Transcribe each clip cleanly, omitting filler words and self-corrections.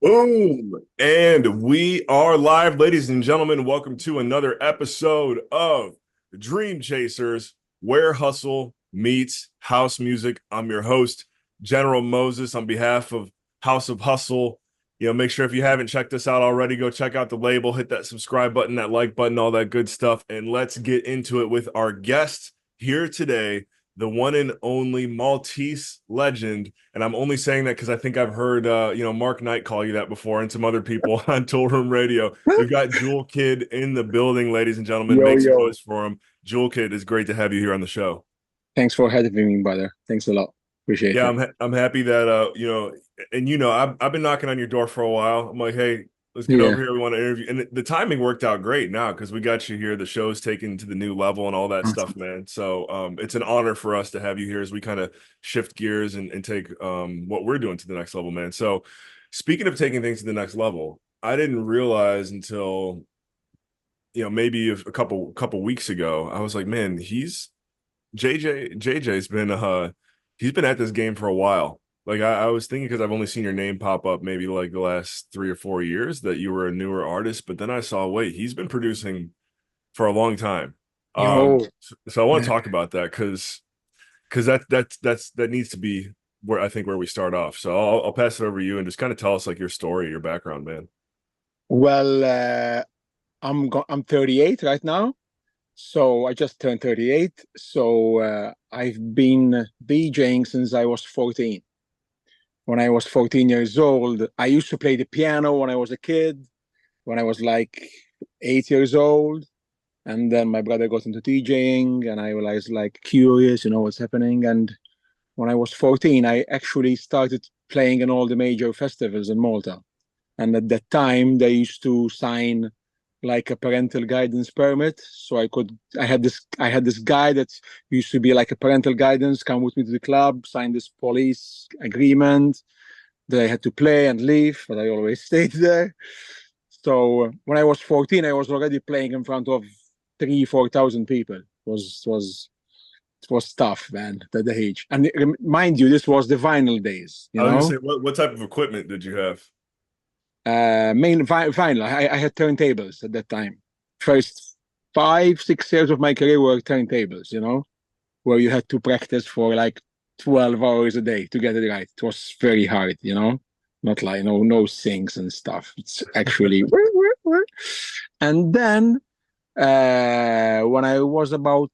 Boom! And we are live, ladies and gentlemen. Welcome to another episode of Dream Chasers, where hustle meets house music. I'm your host, General Moses, on behalf of House of Hustle. Make sure if you haven't checked us out already, go check out the label, hit that subscribe button, that like button, all that good stuff. And let's get into it with our guest here today, the one and only Maltese legend. And I'm only saying that because I think I've heard, Mark Knight call you that before, and some other people on Tool Room Radio. We've got Jewel Kid in the building, ladies and gentlemen. Yo, Make some yo. noise for him. Jewel Kid, it's great to have you here on the show. Thanks for having me, brother. Thanks a lot. Appreciate Yeah, it. I'm happy that I've been knocking on your door for a while. I'm like, hey, let's get over Yeah. here. We want to interview, and the timing worked out great now because we got you here. The show's taken to the new level and all that stuff, man. So it's an honor for us to have you here as we kind of shift gears and take what we're doing to the next level, man. So speaking of taking things to the next level, I didn't realize until maybe a couple weeks ago. I was like, man, JJ's been he's been at this game for a while. Like I was thinking, because I've only seen your name pop up maybe like the last 3 or 4 years, that you were a newer artist, but then I saw, wait, he's been producing for a long time. Yo, So I want to man. talk about that because that needs to be where I think where we start off. So I'll pass it over to you and just kind of tell us like your story, your background, man. Well, I'm 38 right now, so I just turned 38. So I've been DJing since I was 14. When I was 14 years old, I used to play the piano when I was a kid. When I was like 8 years old, and then my brother got into DJing, and I was like curious, what's happening. And when I was 14, I actually started playing in all the major festivals in Malta. And at that time, they used to sign like a parental guidance permit. So I had this guy that used to be like a parental guidance, come with me to the club, sign this police agreement that I had to play and leave, but I always stayed there. So when I was 14, I was already playing in front of 4,000 people. It was tough, man, at the age. And mind you, this was the vinyl days, I was gonna say, what type of equipment did you have? Main vinyl. I had turntables at that time. First 5, 6 years of my career were turntables, where you had to practice for like 12 hours a day to get it right. It was very hard, not like, no syncs and stuff. It's actually, and then when I was about,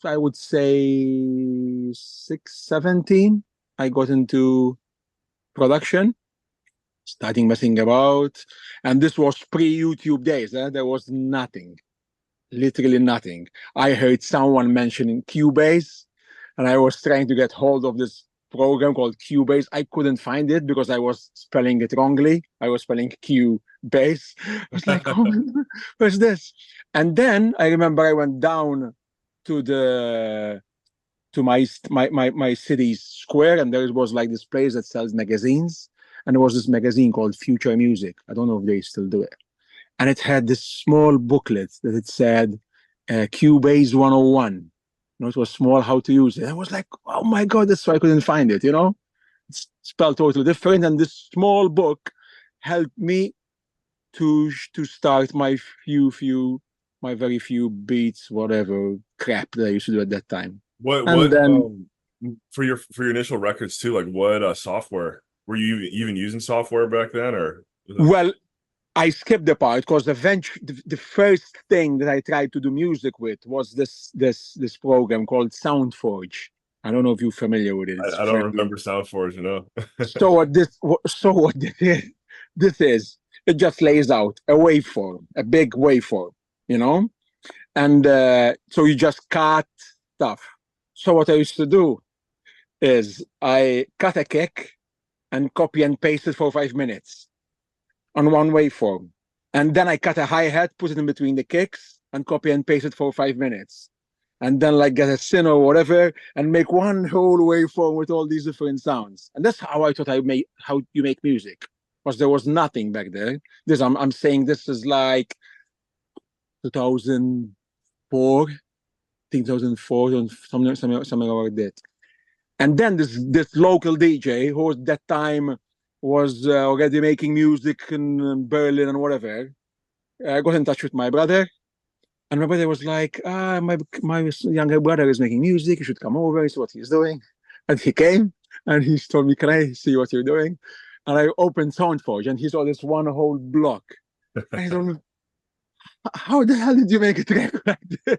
I would say 17, I got into production, starting messing about. And this was pre-YouTube days. There was nothing, literally nothing. I heard someone mentioning Cubase, and I was trying to get hold of this program called Cubase. I couldn't find it because I was spelling it wrongly. I was spelling Cubase. I was like, oh, what's this? And then I remember I went down to the to my city's square, and there was like this place that sells magazines, and there was this magazine called Future Music. I don't know if they still do it, and it had this small booklet that it said Cubase 101. It was small, how to use it. I was like, oh my god, that's why I couldn't find it. It's spelled totally different, and this small book helped me to start my very few beats, whatever crap that I used to do at that time. What And then, for your initial records too, like what software were you even using software back then, or well, I skipped the part because the first thing that I tried to do music with was this program called SoundForge. I don't know if you're familiar with it. It's I don't fairly. remember SoundForge, you know. So what this is, it just lays out a waveform, a big waveform, you know, and so you just cut stuff. So what I used to do is I cut a kick and copy and paste it for 5 minutes on one waveform. And then I cut a hi-hat, put it in between the kicks, and copy and paste it for 5 minutes. And then like get a syn or whatever and make one whole waveform with all these different sounds. And that's how I thought how you make music. Because there was nothing back there. I'm saying this is like 2004, I think 2004, something about that. And then this local DJ who was that time was already making music in Berlin and whatever, I got in touch with my brother. And my brother was like, my younger brother is making music. You should come over, see what he's doing. And he came and he told me, can I see what you're doing? And I opened SoundForge and he saw this one whole block. And he told me, how the hell did you make a track like this?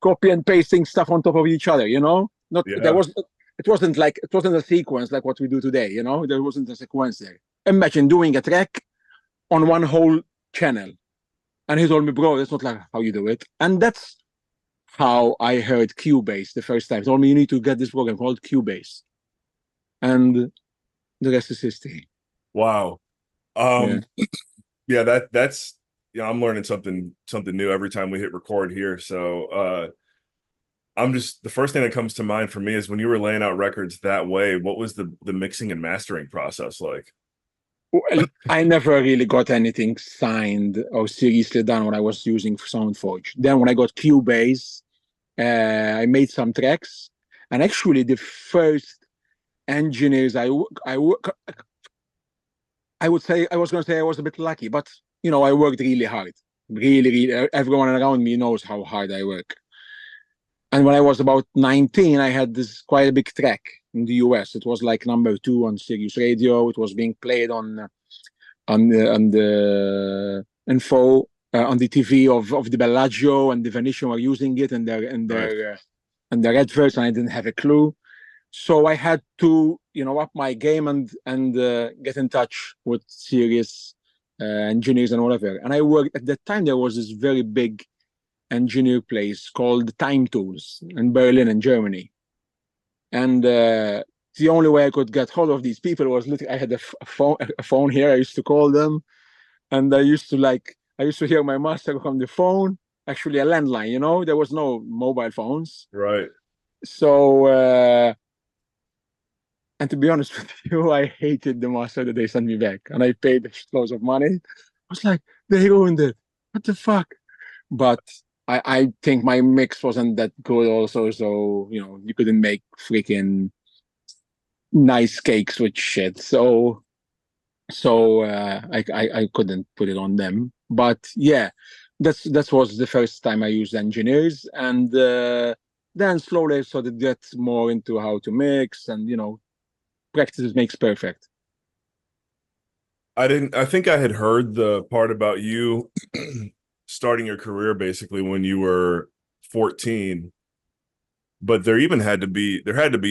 Copy and pasting stuff on top of each other, Not there Yeah. was it wasn't a sequence like what we do today, There wasn't a sequence there. Imagine doing a track on one whole channel. And he told me, bro, that's not like how you do it. And that's how I heard Cubase the first time. He told me, you need to get this program called Cubase. And the rest is history. Wow. Yeah. Yeah, that's I'm learning something new every time we hit record here. So I'm just the first thing that comes to mind for me is when you were laying out records that way, what was the mixing and mastering process like? Well, I never really got anything signed or seriously done when I was using SoundForge. Then when I got Cubase, I made some tracks. And actually the first engineers I would say, I was going to say I was a bit lucky, but I worked really hard. Really, really, everyone around me knows how hard I work. And when I was about 19, I had this quite a big track in the US. It was like #2 on Sirius Radio. It was being played on the info on the TV of the Bellagio, and the Venetian were using it in their adverts, and I didn't have a clue. So I had to, up my game and get in touch with serious engineers and whatever. And I worked at that time. There was this very big engineer place called Time Tools in Berlin, in Germany. And the only way I could get hold of these people was literally I had a phone here. I used to call them, and I used to hear my master on the phone. Actually, a landline. There was no mobile phones. Right. So. And to be honest with you, I hated the master that they sent me back, and I paid loads of money. I was like, they ruined it. What the fuck? But I think my mix wasn't that good also, so you couldn't make freaking nice cakes with shit. So I couldn't put it on them. But yeah, that was the first time I used engineers, and then slowly I started to get more into how to mix, and practice makes perfect. I think I had heard the part about you starting your career basically when you were 14, but there had to be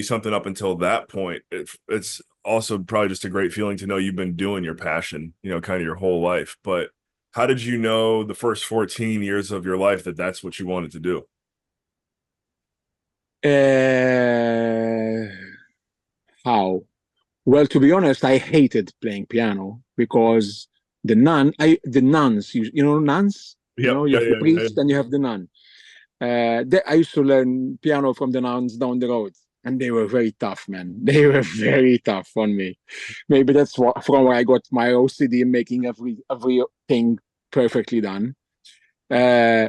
something up until that point. It's also probably just a great feeling to know you've been doing your passion, kind of your whole life. But how did you know the first 14 years of your life that that's what you wanted to do? How? Well, to be honest, I hated playing piano because the nuns, nuns, Yep. you Yeah, have the yeah, yeah. priest and you have the nun. I used to learn piano from the nuns down the road, and they were very tough, man. They were very tough on me. Maybe that's from where I got my OCD, making everything perfectly done.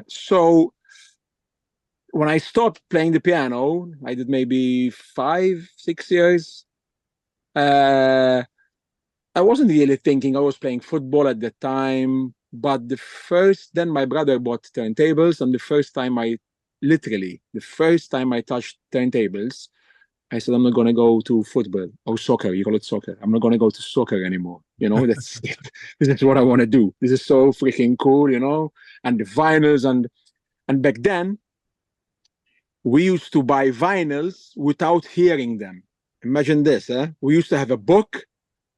So when I stopped playing the piano, I did maybe 5, 6 years. Uh, I wasn't really thinking. I was playing football at the time, but then my brother bought turntables, and the first time I touched turntables, I said, I'm not going to go to football or soccer. You call it soccer. I'm not going to go to soccer anymore. That's it. This is what I want to do. This is so freaking cool, and the vinyls and back then we used to buy vinyls without hearing them. Imagine this, we used to have a book.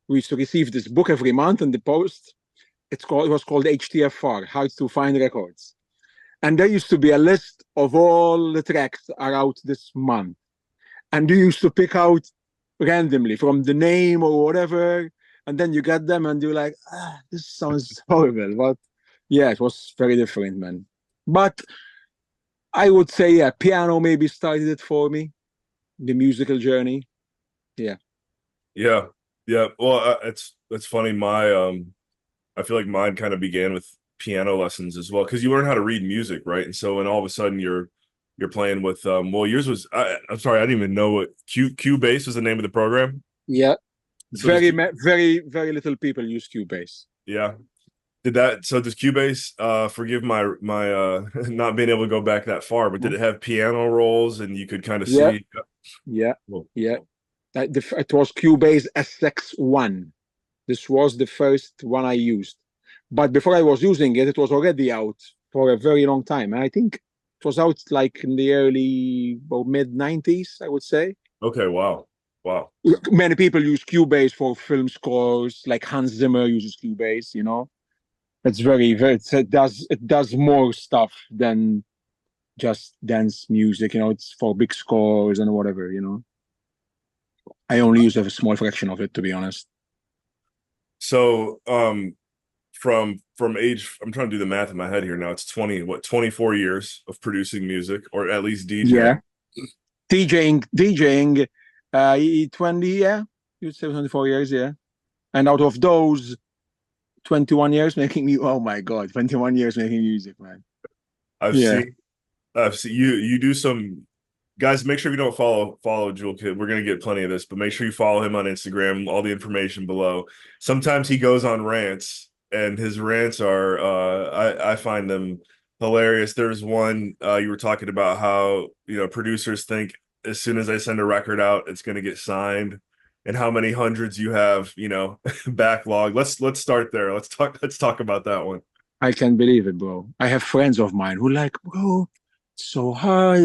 We used to receive this book every month in the post. It was called HTFR, How to Find Records. And there used to be a list of all the tracks are out this month. And you used to pick out randomly from the name or whatever. And then you get them and you're like, this sounds horrible. But yeah, it was very different, man. But I would say, yeah, piano maybe started it for me, the musical journey. Yeah. Yeah. Yeah. Well, it's funny. I feel like mine kind of began with piano lessons as well, because you learn how to read music, right? And so when all of a sudden you're playing with well, yours was I'm sorry, I didn't even know what Cubase was the name of the program. Yeah. So does Very little people use Cubase. yeah. So does Cubase forgive my not being able to go back that far, but did it have piano rolls and you could kind of Yeah, see? yeah, Well, yeah. It was Cubase SX1. This was the first one I used. But before I was using it, it was already out for a very long time. And I think it was out like in the early or mid 90s, I would say. okay, wow. Wow. Many people use Cubase for film scores, like Hans Zimmer uses Cubase, you know. It's it does more stuff than just dance music, you know, it's for big scores and whatever, you know. I only use a small fraction of it, to be honest. So from age, I'm trying to do the math in my head here now. It's 24 years of producing music, or at least Yeah. DJing. DJing 20, yeah, you'd say 24 years, yeah. And out of those 21 years making me, oh my God, 21 years making music, man. I've Yeah. seen I've seen you do some guys, make sure you don't follow Jewel Kid. We're gonna get plenty of this, but make sure you follow him on Instagram, all the information below. Sometimes he goes on rants, and his rants are I find them hilarious. There's one you were talking about how, you know, producers think as soon as they send a record out, it's gonna get signed, and how many hundreds you have, you know, backlog. Let's start there. Let's talk about that one. I can't believe it, bro. I have friends of mine who like, bro, it's so hard.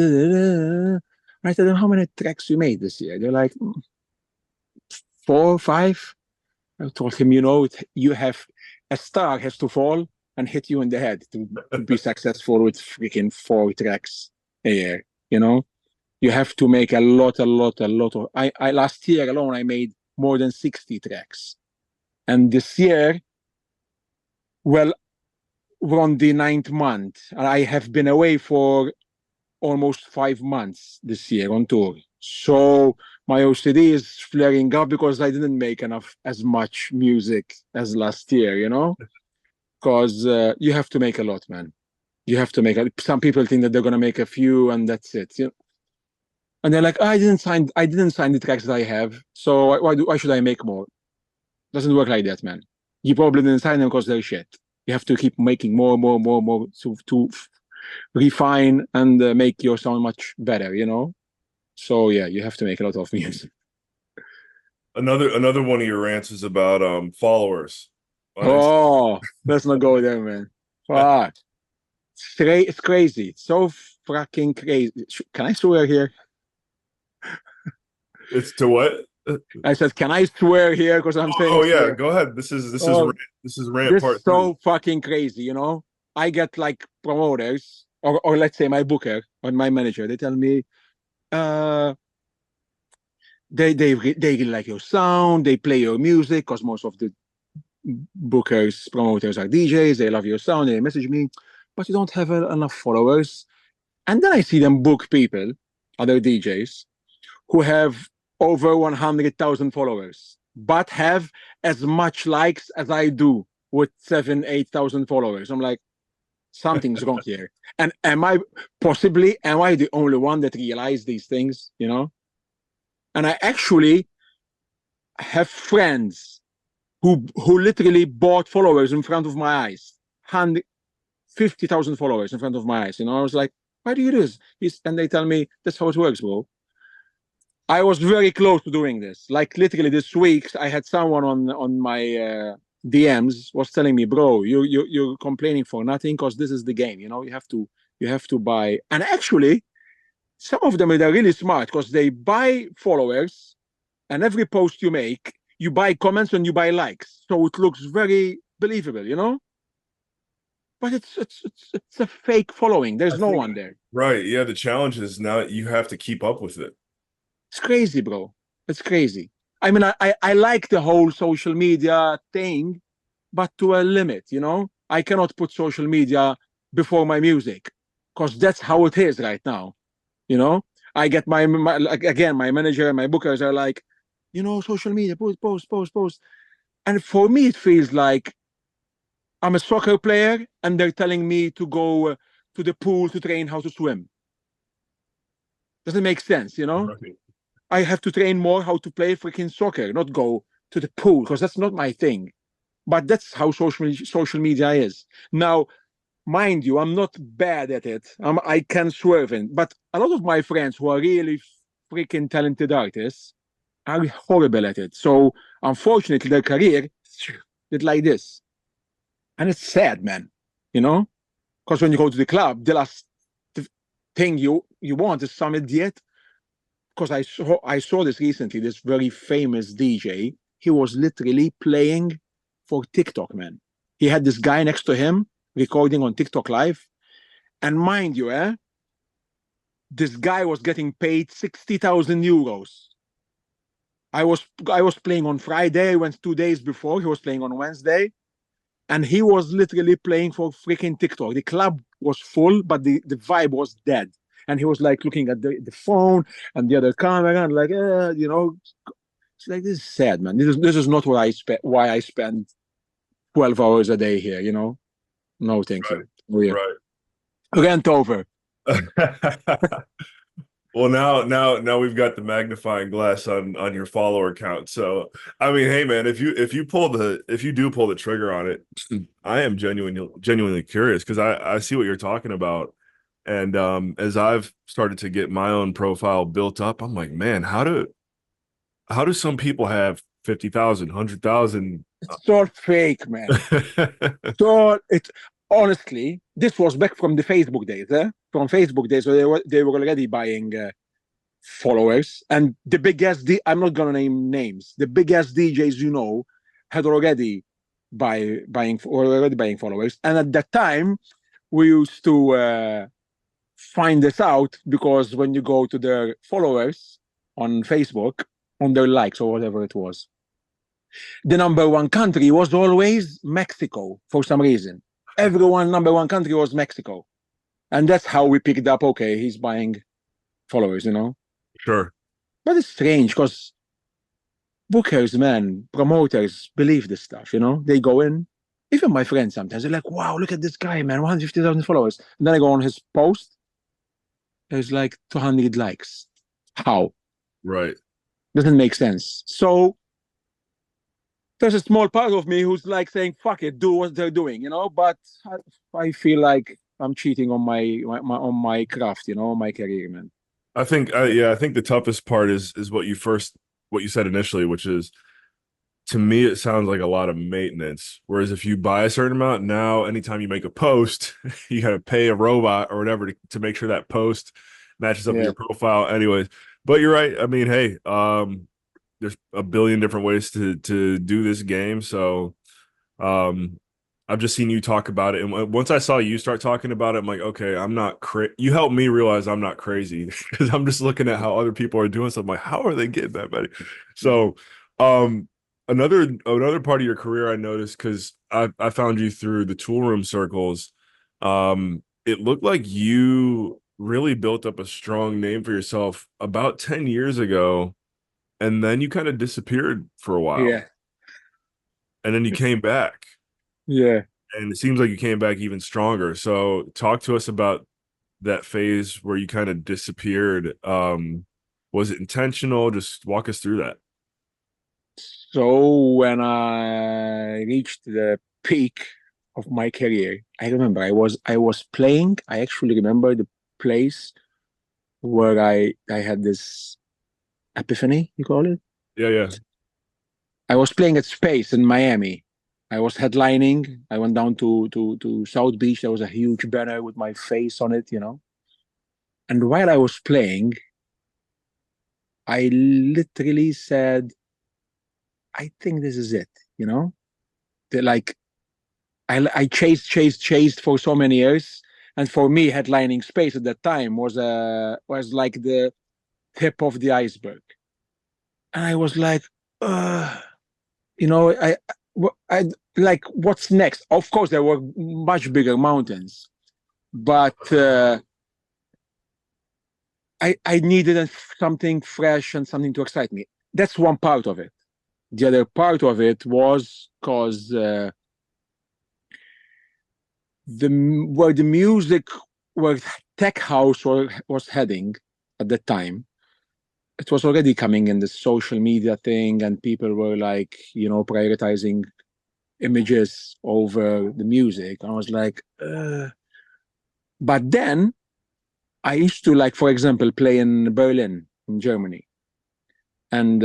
I tell them, how many tracks you made this year? They're like, four, five. I told him, you know, you have a star has to fall and hit you in the head to be successful with freaking four tracks a year. You know, you have to make a lot of. I last year alone I made more than 60 tracks, and this year, well, we're on the ninth month, and I have been away for almost 5 months this year on tour. So my OCD is flaring up because I didn't make as much music as last year, you know? Because you have to make a lot, man. You have to make a, some people think that they're gonna make a few and that's it. You know? And they're like, oh, I didn't sign the tracks that I have, so why should I make more? Doesn't work like that, man. You probably didn't sign them because they're shit. You have to keep making more to refine and make your sound much better, you know? So yeah, you have to make a lot of music. Another one of your rants is about followers on Instagram. Oh, let's not go there, man. Fuck. It's crazy. It's so fucking crazy. Can I swear here? It's to what? I said, can I swear here? Because I'm saying Oh yeah, swear. go ahead. Oh, this is rant this is part three. so fucking crazy, you know? I get like promoters, or let's say my booker or my manager, they tell me, uh, they really like your sound, they play your music, because most of the bookers, promoters are DJs, they love your sound, they message me, but you don't have enough followers. And then I see them book people, other DJs, who have over 100,000 followers, but have as much likes as I do with 8,000 followers. I'm like, something's wrong here. And am I the only one that realized these things, you know? And I actually have friends who literally bought followers in front of my eyes, 50,000 followers in front of my eyes. You know, I was like, why do you do this? And they tell me, that's how it works, bro. I was very close to doing this. Like literally this week, I had someone on my DMs was telling me, bro, you're complaining for nothing because this is the game. You know, you have to buy. And actually, some of them they're really smart because they buy followers, and every post you make, you buy comments and you buy likes, so it looks very believable. You know, but it's a fake following. I There's no think one there. right. Yeah, the challenge is now you have to keep up with it. It's crazy, bro. It's crazy. I mean, I like the whole social media thing, but to a limit, you know? I cannot put social media before my music because that's how it is right now, you know? I get like, again, my manager and my bookers are like, you know, social media, post. And for me, it feels like I'm a soccer player and they're telling me to go to the pool to train how to swim. Doesn't make sense, you know? Right. I have to train more how to play freaking soccer, not go to the pool because that's not my thing. But that's how social media is. Now, mind you, I'm not bad at it. I can swerve in. But a lot of my friends who are really freaking talented artists are horrible at it. So unfortunately, their career did like this. And it's sad, man. You know? Because when you go to the club, the last thing you want is some idiot. Because I saw this recently, this very famous DJ. He was literally playing for TikTok, man. He had this guy next to him recording on TikTok Live. And mind you, this guy was getting paid 60,000 euros. I was playing on Friday, I went 2 days before, he was playing on Wednesday, and he was literally playing for freaking TikTok. The club was full, but the vibe was dead. And he was like looking at the phone and the other camera and like, it's like, this is sad, man. This is not why I spend 12 hours a day here, No, thank Right. you. Oh, yeah. Right. Rant over. Well, now we've got the magnifying glass on your follower count. So, I mean, hey man, if you do pull the trigger on it, I am genuinely curious because I see what you're talking about. And as I've started to get my own profile built up, I'm like, man, how do some people have 50,000, 100,000? It's all fake, man. So it's honestly, this was back from the Facebook days, From Facebook days, so they were already buying followers, and the biggest I'm not gonna name names. The biggest DJs had already buying followers, and at that time we used to find this out because when you go to their followers on Facebook, on their likes or whatever it was, the number one country was always Mexico for some reason. Everyone number one country was Mexico. And that's how we picked up, okay, he's buying followers, Sure. But it's strange because bookers, man, promoters believe this stuff, They go in, even my friends sometimes, they're like, wow, look at this guy, man, 150,000 followers. And then I go on his post, there's like 200 likes. How? Right. Doesn't make sense. So there's a small part of me who's like saying, fuck it, do what they're doing, But I feel like I'm cheating on my craft, my career, man. I think I think the toughest part is what you said initially, which is, to me it sounds like a lot of maintenance. Whereas if you buy a certain amount, now anytime you make a post, you got to pay a robot or whatever to make sure that post matches up with your profile anyways. But you're right. I mean, hey, there's a billion different ways to do this game. So I've just seen you talk about it. And once I saw you start talking about it, I'm like, okay, I'm not crazy. You helped me realize I'm not crazy because I'm just looking at how other people are doing stuff. I'm like, how are they getting that money? So another part of your career I noticed, because I found you through the tool room circles. It looked like you really built up a strong name for yourself about 10 years ago. And then you kind of disappeared for a while. Yeah. And then you came back. Yeah. And it seems like you came back even stronger. So talk to us about that phase where you kind of disappeared. Was it intentional? Just walk us through that. So when I reached the peak of my career, I remember I was playing. I actually remember the place where I had this epiphany, you call it? Yeah. I was playing at Space in Miami. I was headlining. I went down to South Beach. There was a huge banner with my face on it, And while I was playing, I literally said, I think this is it, Like, I chased for so many years. And for me, headlining Space at that time was like the tip of the iceberg. And I was like, I like, what's next? Of course, there were much bigger mountains, but I needed something fresh and something to excite me. That's one part of it. The other part of it was because where the music, where tech house was heading at the time, it was already coming in the social media thing, and people were like, prioritizing images over the music. I was like, but then I used to, like, for example, play in Berlin, in Germany. And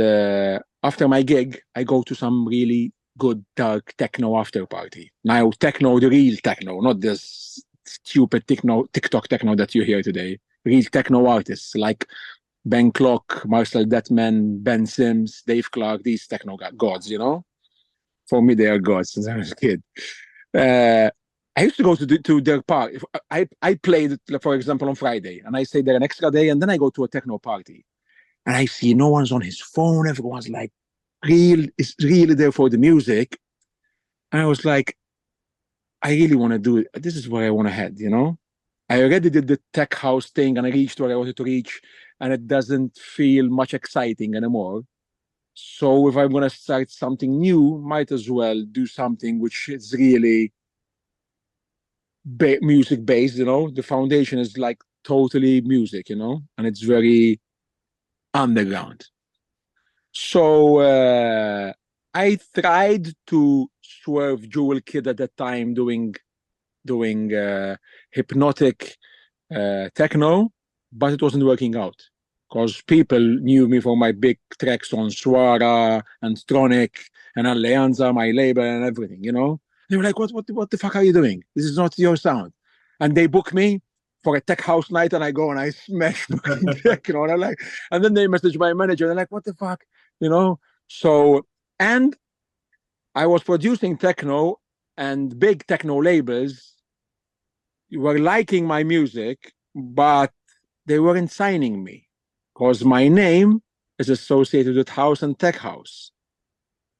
after my gig, I go to some really good dark techno after party. Now, techno, the real techno, not this stupid TikTok techno that you hear today. Real techno artists like Ben Clock, Marcel Detman, Ben Sims, Dave Clark, these techno gods, For me, they are gods since I was a kid. I used to go to their party. I played, for example, on Friday, and I stay there an extra day, and then I go to a techno party. And I see no one's on his phone. Everyone's like, is really there for the music. And I was like, I really want to do it. This is where I want to head, I already did the tech house thing and I reached where I wanted to reach, and it doesn't feel much exciting anymore. So if I'm going to start something new, might as well do something which is really music based, The foundation is like totally music, and it's very underground. So I tried to swerve Jewel Kid at that time doing hypnotic techno, but it wasn't working out because people knew me for my big tracks on Suara and Stronic and Alianza, my label and everything, They were like, what the fuck are you doing? This is not your sound. And they book me for a tech house night, and I go and I smash techno, and I'm like, and then they message my manager, and they're like, what the fuck, So, and I was producing techno, and big techno labels were liking my music, but they weren't signing me because my name is associated with house and tech house.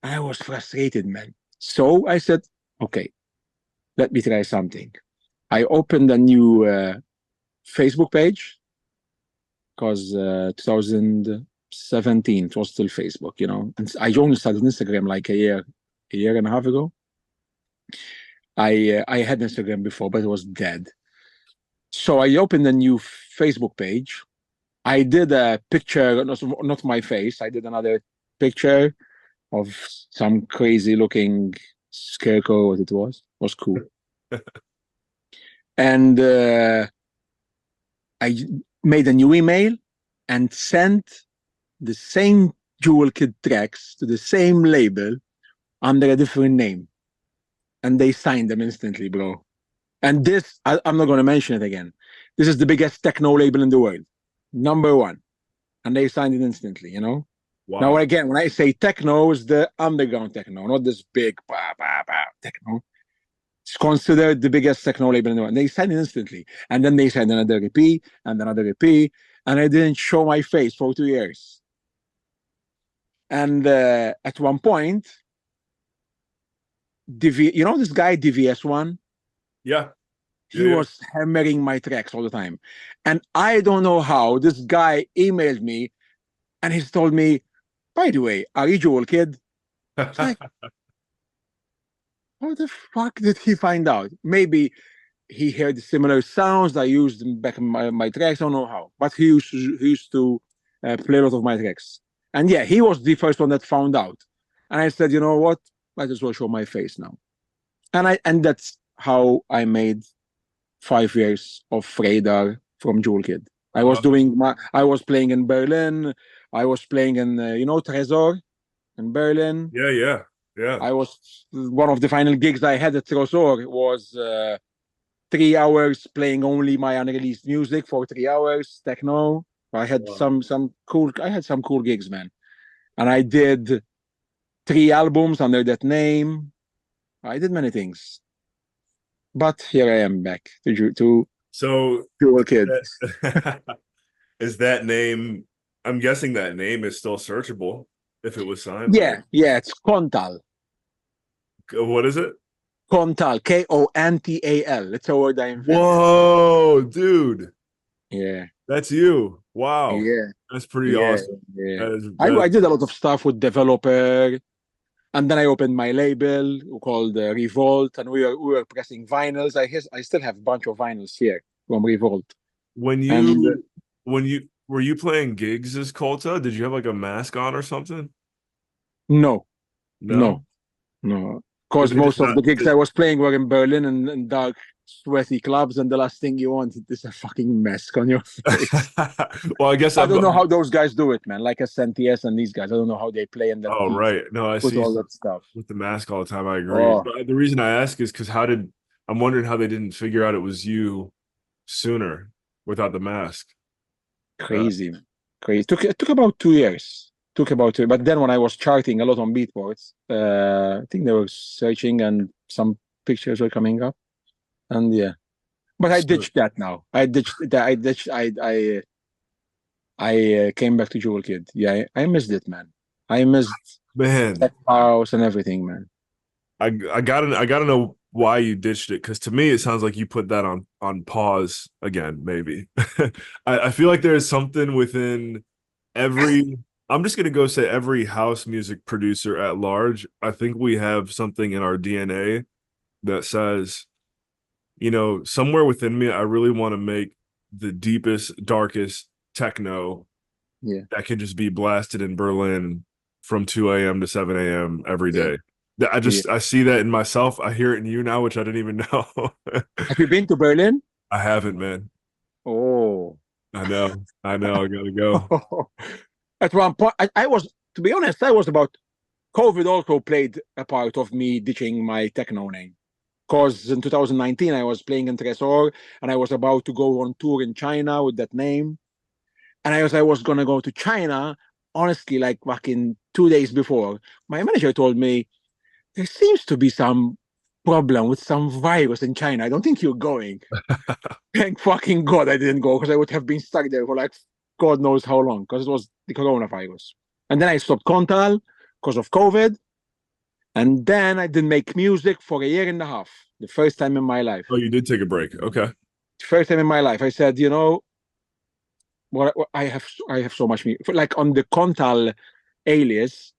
And I was frustrated, man. So I said, okay, let me try something. I opened a new Facebook page because 2017 it was still Facebook, And I only started Instagram like a year and a half ago. I had Instagram before, but it was dead. So I opened a new Facebook page. I did a picture, not my face. I did another picture of some crazy looking scarecrow, what it was. It was cool. And I made a new email and sent the same Jewel Kid tracks to the same label under a different name. And they signed them instantly, bro. And this, I'm not going to mention it again. This is the biggest techno label in the world. Number one. And they signed it instantly, Wow. Now, again, when I say techno, it's the underground techno, not this big techno. It's considered the biggest techno label in the world. And they signed it instantly. And then they signed another EP and another EP. And I didn't show my face for 2 years. And at one point, this guy, DVS1? Yeah. He was hammering my tracks all the time. And I don't know how this guy emailed me and he's told me, by the way, are you Jewel Kid? It's like, how the fuck did he find out? Maybe he heard similar sounds I used back in my tracks. I don't know how. But he used to play a lot of my tracks. And yeah, he was the first one that found out. And I said, you know what? Might as well show my face now. And that's how I made 5 years of radar from Jewel Kid. I was playing in Berlin. I was playing in, Tresor in Berlin. Yeah. I was, one of the final gigs I had at Tresor was 3 hours playing only my unreleased music for 3 hours, techno. I had some cool gigs, man. And I did 3 albums under that name. I did many things. But here I am back to Jewel Kid. Is that name, I'm guessing that name is still searchable if it was signed? Yeah, it's Kontal. What is it? Kontal, Kontal. It's a word I invented. Whoa, dude. Yeah. That's you. Wow. Yeah. That's pretty awesome. Yeah. I did a lot of stuff with developer. And then I opened my label called Revolt, and we were pressing vinyls. I still have a bunch of vinyls here from Revolt. When you were you playing gigs as Colta? Did you have like a mask on or something? No, No? no, no. Did Because they just most of not the gigs I was playing were in Berlin and dark, sweaty clubs, and the last thing you want is a fucking mask on your face. Well, I guess I don't know I'm how those guys do it, man. Like SNTS and these guys, I don't know how they play in that oh heat right. No, I with see all that stuff. with the mask all the time. I agree. Oh, But the reason I ask is because I'm wondering how they didn't figure out it was you sooner without the mask. Uh, crazy, man. Crazy. It took about 2 years. Took about two, but then when I was charting a lot on Beatport, I think they were searching and some pictures were coming up, and yeah. But I so- ditched that now. I ditched that. I ditched. I came back to Jewel Kid. Yeah, I missed it, man. I missed man, that house and everything, man. I gotta know why you ditched it because to me it sounds like you put that on pause again, maybe. I feel like there's something within every I'm just gonna go say every house music producer at large. I think we have something in our DNA that says, somewhere within me, I really want to make the deepest, darkest techno Yeah, that can just be blasted in Berlin from 2 a.m. to 7 a.m. every yeah, day. yeah. I see that in myself. I hear it in you now, which I didn't even know. Have you been to Berlin? I haven't, man. Oh. I know. I know. I gotta go. At one point, I was, to be honest, I was about COVID also played a part of me ditching my techno name. Because in 2019, I was playing in Tresor and I was about to go on tour in China with that name. And I was going to go to China, honestly, like back in 2 days before. My manager told me, there seems to be some problem with some virus in China. I don't think you're going. Thank fucking God I didn't go because I would have been stuck there for like God knows how long because it was the coronavirus. And then I stopped Contal because of COVID. And then I didn't make music for a year and a half. The first time in my life. Oh, you did take a break. Okay. First time in my life. I said, I have so much music. Like on the Contal alias,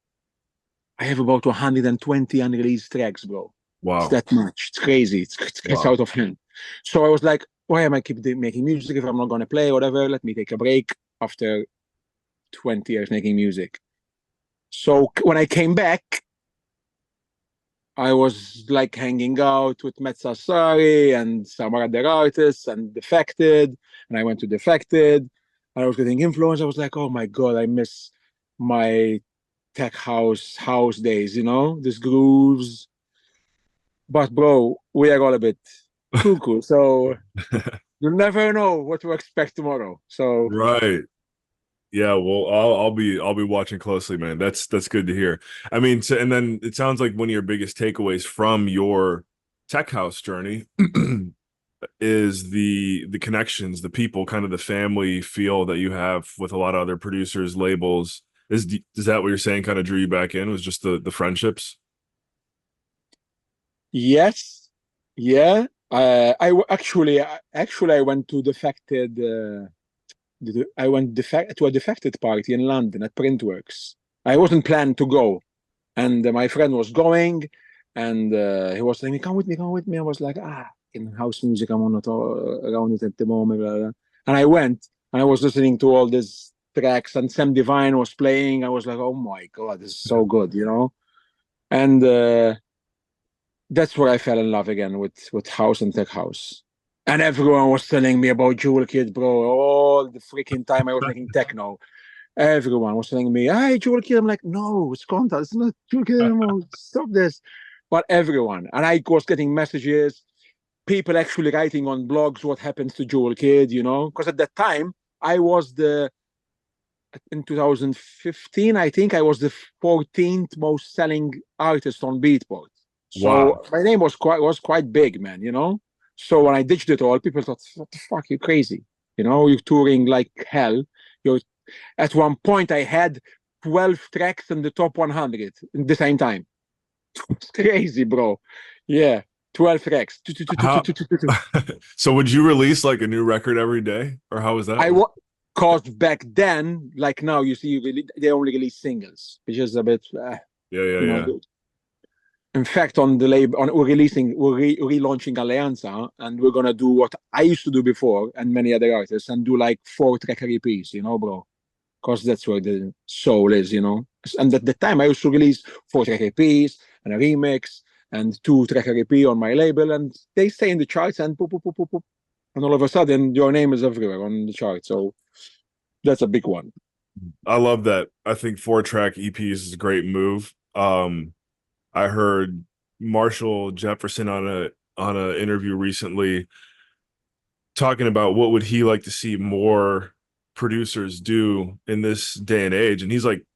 I have about 120 unreleased tracks, bro. It's Wow. that much. It's crazy. It's Wow. out of hand. So I was like, why am I keep making music if I'm not gonna play or whatever? Let me take a break after 20 years making music. So when I came back, I was like hanging out with Metza Sari and some other artists and Defected, and I went to Defected, and I was getting influence. I was like, oh my god, I miss my tech house days, these grooves. But bro, we are all a bit cuckoo, so you never know what to expect tomorrow. So Right. Yeah, well, I'll be watching closely, man. That's good to hear. I mean, and then it sounds like one of your biggest takeaways from your tech house journey is the connections, the people, kind of the family feel that you have with a lot of other producers, labels. Is that what you're saying? Kind of drew you back in? Was just the friendships? yes, yeah. Actually I went to Defected. I went to a Defected party in London at Printworks. I wasn't planning to go, and my friend was going, and he was saying, "Come with me, come with me." I was like, in house music, I'm not around it at the moment. Blah, blah. And I went, and I was listening to all these tracks, and Sam Divine was playing. I was like, "Oh my god, this is so good," And that's where I fell in love again with house and tech house. And everyone was telling me about Jewel Kid, bro. All the freaking time I was making techno. Everyone was telling me, "Hey, Jewel Kid." I'm like, "No, it's Contact. It's not Jewel Kid anymore. Stop this." But everyone. And I was getting messages, people actually writing on blogs what happens to Jewel Kid, Because at that time, I was in 2015, I think I was the 14th most selling artist on Beatport. So Wow. my name was quite big, man. So when I ditched it all, people thought, "What the fuck? You're crazy. You're touring like hell. You're At one point I had 12 tracks in the top 100 at the same time. It's crazy, bro. Yeah, 12 tracks. How so would you release like a new record every day? Or how was that? I was Cause back then, like now, you see, they only release singles, which is a bit, Yeah, yeah, you know. yeah. In fact, on the label, we're relaunching Alianza, and we're gonna do what I used to do before, and many other artists, and do like 4-track EPs, bro, because that's where the soul is, And at the time, I used to release 4-track EPs and a remix and 2-track EP on my label, and they stay in the charts, and poop, poop, poop, poop, poop. And all of a sudden, your name is everywhere on the chart. So that's a big one. I love that. I think 4-track EPs is a great move. I heard Marshall Jefferson on a interview recently talking about what would he like to see more producers do in this day and age, and he's like,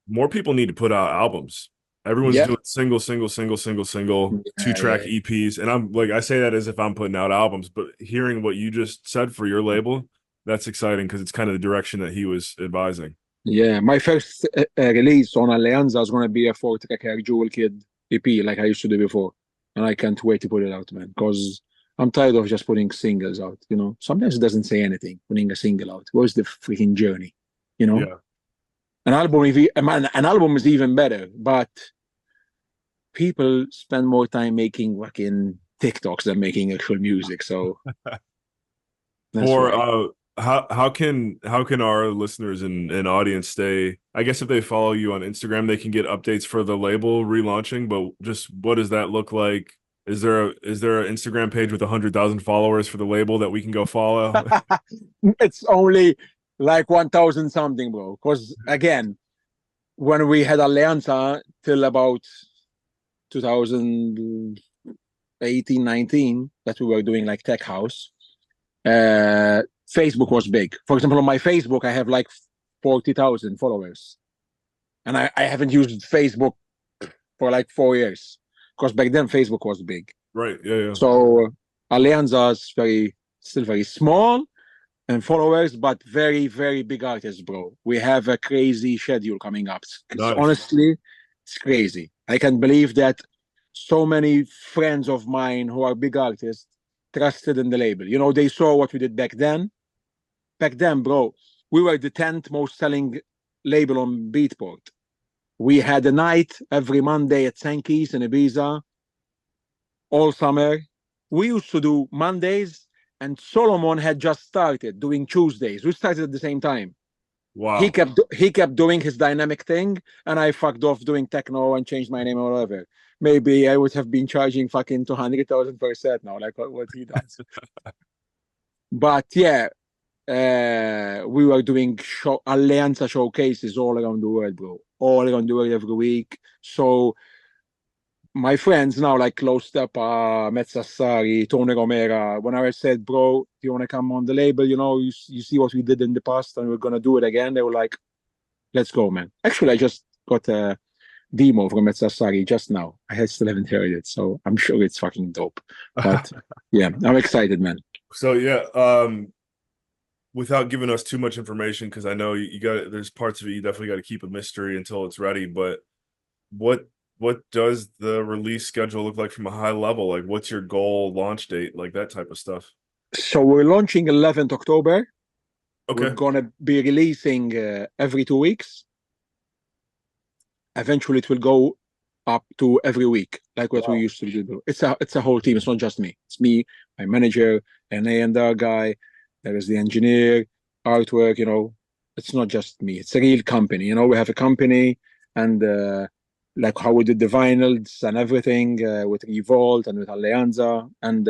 more people need to put out albums. Everyone's Yeah. doing single, 2-track Yeah. EPs, and I'm like, I say that as if I'm putting out albums, but hearing what you just said for your label, that's exciting because it's kind of the direction that he was advising. Yeah, my first release on Alianza is going to be a 4-track Jewel Kid EP like I used to do before. And I can't wait to put it out, man, because I'm tired of just putting singles out, Sometimes it doesn't say anything, putting a single out. Where's the freaking journey, Yeah. An album is even better, but people spend more time making fucking TikToks than making actual music. So that's For why. how can our listeners and audience stay? I guess if they follow you on Instagram, they can get updates for the label relaunching. But just what does that look like? Is there an Instagram page with 100,000 followers for the label that we can go follow? It's only like 1,000 something, bro. Because again, when we had Alianza till about 2018, 19, that we were doing like tech house, Facebook was big. For example, on my Facebook, I have like 40,000 followers. And I haven't used Facebook for like 4 years. Because back then Facebook was big. Right. Yeah. So Alianza is still very small and followers, but very, very big artists, bro. We have a crazy schedule coming up. Nice. Honestly, it's crazy. I can't believe that so many friends of mine who are big artists trusted in the label. They saw what we did back then. Back then, bro, we were the 10th most selling label on Beatport. We had a night every Monday at Sankey's in Ibiza all summer. We used to do Mondays, and Solomon had just started doing Tuesdays. We started at the same time. Wow. He kept doing his dynamic thing, and I fucked off doing techno and changed my name or whatever. Maybe I would have been charging fucking 200,000 per set now, like what he does. But yeah, we were doing Alianza showcases all around the world, bro. All around the world every week. So my friends now, like Close Step, Metzassari, Tony Romera, when I said, bro, do you want to come on the label? You see what we did in the past and we're going to do it again. They were like, let's go, man. Actually, I just got a demo from Metzassari just now. I still haven't heard it, so I'm sure it's fucking dope. But yeah, I'm excited, man. So yeah, without giving us too much information, because I know you got there's parts of it you definitely got to keep a mystery until it's ready. But what does the release schedule look like from a high level? Like, what's your goal launch date? Like that type of stuff. So we're launching 11th October. Okay. We're gonna be releasing every 2 weeks. Eventually, it will go up to every week, like what we used to do. It's a whole team. It's not just me. It's me, my manager, an A&R guy. There is the engineer, artwork. It's not just me. It's a real company. We have a company, and like how we did the vinyls and everything with Revolt and with Alianza, and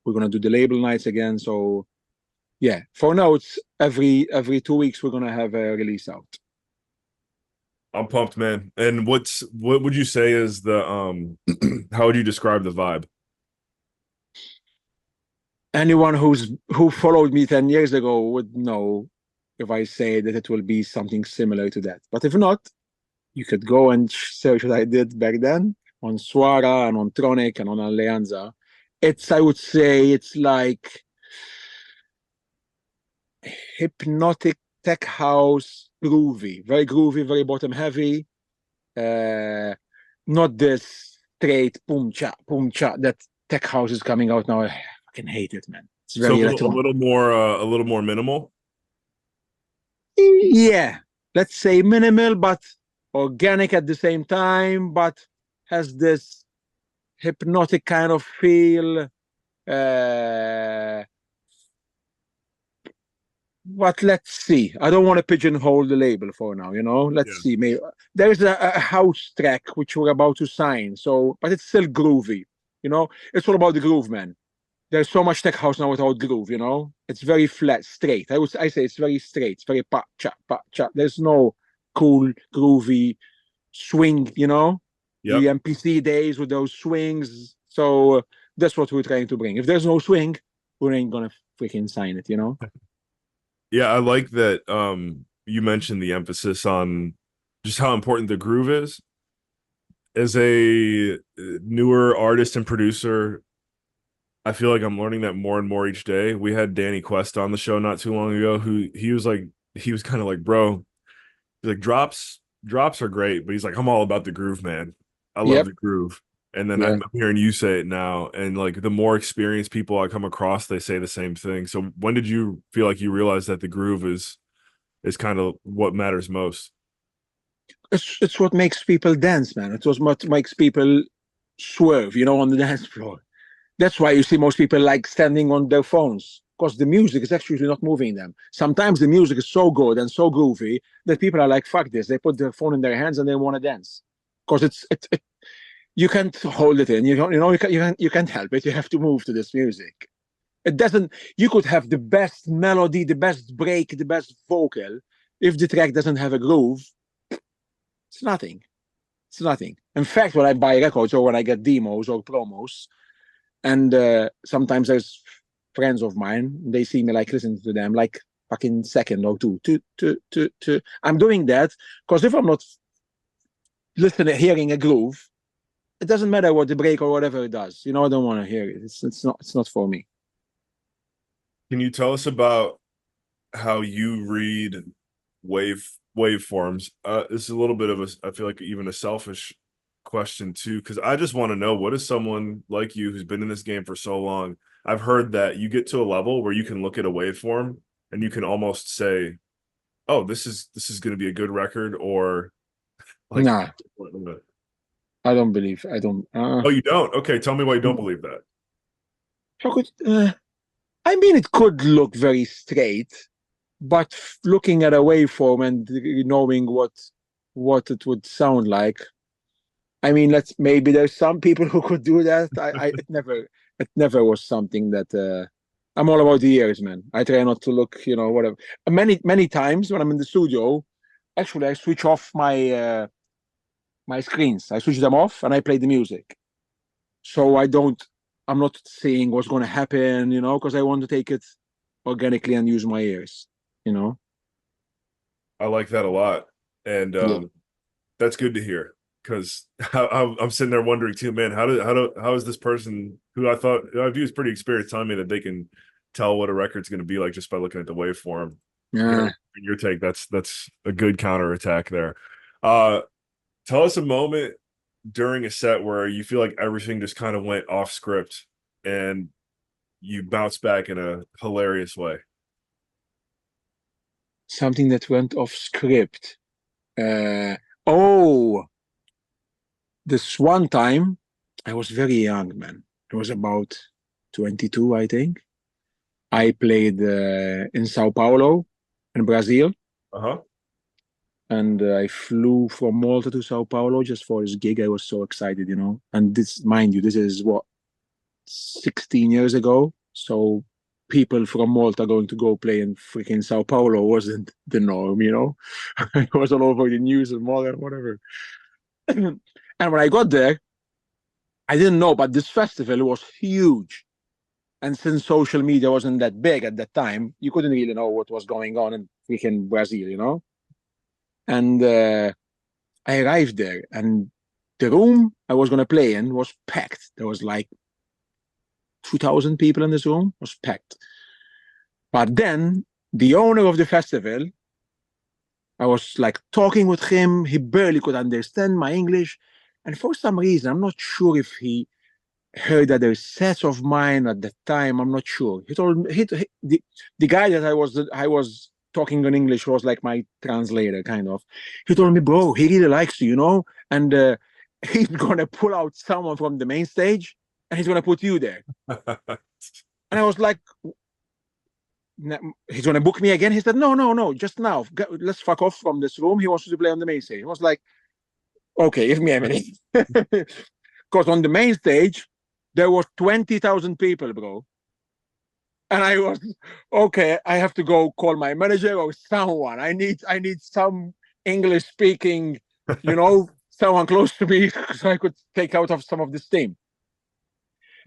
we're gonna do the label nights again. So yeah, for now it's every 2 weeks we're gonna have a release out. I'm pumped, man. And what would you say is the how would you describe the vibe? Anyone who followed me 10 years ago would know if I say that it will be something similar to that. But if not, you could go and search what I did back then on Swara and on Tronic and on Alianza. I would say it's like hypnotic tech house, very groovy, very bottom heavy. Not this straight boom cha that tech house is coming out now. I fucking hate it, man. It's very a little more minimal. Yeah, let's say minimal, but organic at the same time. But has this hypnotic kind of feel. But let's see. I don't want to pigeonhole the label for now, Let's Yeah. see. Maybe there's a house track which we're about to sign. So, but it's still groovy, It's all about the groove, man. There's so much tech house now without groove, It's very flat, straight. I say it's very straight. It's very pa cha pa cha. There's no cool, groovy swing, Yep. The MPC days with those swings. So that's what we're trying to bring. If there's no swing, we ain't gonna freaking sign it, Yeah, I like that you mentioned the emphasis on just how important the groove is. As a newer artist and producer, I feel like I'm learning that more and more each day. We had Danny Quest on the show not too long ago, who he was kind of like, bro, he's like, drops are great, but he's like, I'm all about the groove, man. I love Yep. the groove. And then Yeah. I'm hearing you say it now, and like the more experienced people I come across, they say the same thing. So when did you feel like you realized that the groove is kind of what matters most? It's what makes people dance, man. It's what makes people swerve, on the dance floor. That's why you see most people like standing on their phones because the music is actually not moving them. Sometimes the music is so good and so groovy that people are like, "Fuck this!" They put their phone in their hands and they want to dance because you can't hold it in. You can't help it. You have to move to this music. It doesn't. You could have the best melody, the best break, the best vocal. If the track doesn't have a groove, it's nothing. It's nothing. In fact, when I buy records or when I get demos or promos, and sometimes there's friends of mine, they see me like listening to them like fucking second or two. I'm doing that because if I'm not listening, hearing a groove, it doesn't matter what the break or whatever it does. I don't want to hear it. It's not for me. Can you tell us about how you read waveforms? This is a little bit of I feel like even a selfish question too, because I just want to know, what is someone like you who's been in this game for so long? I've heard that you get to a level where you can look at a waveform and you can almost say, "Oh, this is going to be a good record," or like, Nah, I don't believe. I don't. "Oh, you don't." Okay, tell me why you don't believe that. How could? I mean, it could look very straight, but looking at a waveform and knowing what it would sound like, I mean, maybe there's some people who could do that. It never was something that I'm all about the ears, man. I try not to look, whatever. Many times when I'm in the studio, actually I switch off my screens. I switch them off and I play the music. So I'm not seeing what's going to happen, because I want to take it organically and use my ears, you know. I like that a lot, and Yeah. that's good to hear, because I'm sitting there wondering too, man, how is this person who I view as pretty experienced telling me that they can tell what a record's going to be like just by looking at the waveform? Yeah. Hearing your take, that's a good counterattack there. Uh, Tell us a moment during a set where you feel like everything just kind of went off script and you bounce back in a hilarious way. Something that went off script. Oh, this one time I was very young, man. I was about 22, I think. I played in Sao Paulo, in Brazil, Uh-huh. and I flew from Malta to Sao Paulo just for this gig. I was so excited, And this, mind you, this is what 16 years ago. So people from Malta going to go play in freaking Sao Paulo wasn't the norm, It was all over the news and more and whatever. And when I got there, I didn't know, but this festival was huge. And since social media wasn't that big at that time, you couldn't really know what was going on in freaking Brazil. And I arrived there, and the room I was going to play in was packed. There was like 2,000 people in this room, it was packed. But then the owner of the festival, I was like talking with him. He barely could understand my English. And for some reason, I'm not sure if he heard that there's sets of mine at the time. I'm not sure. He told me the guy that I was talking in English was like my translator, kind of. He told me, bro, he really likes you, and he's gonna pull out someone from the main stage and he's gonna put you there. And I was like, he's gonna book me again. He said, no, just now. Let's fuck off from this room. He wants you to play on the main stage. I was like, okay, give me a minute. Because on the main stage, there was 20,000 people, bro. And I was, okay, I have to go call my manager or someone. I need some English speaking, someone close to me so I could take out of some of this team.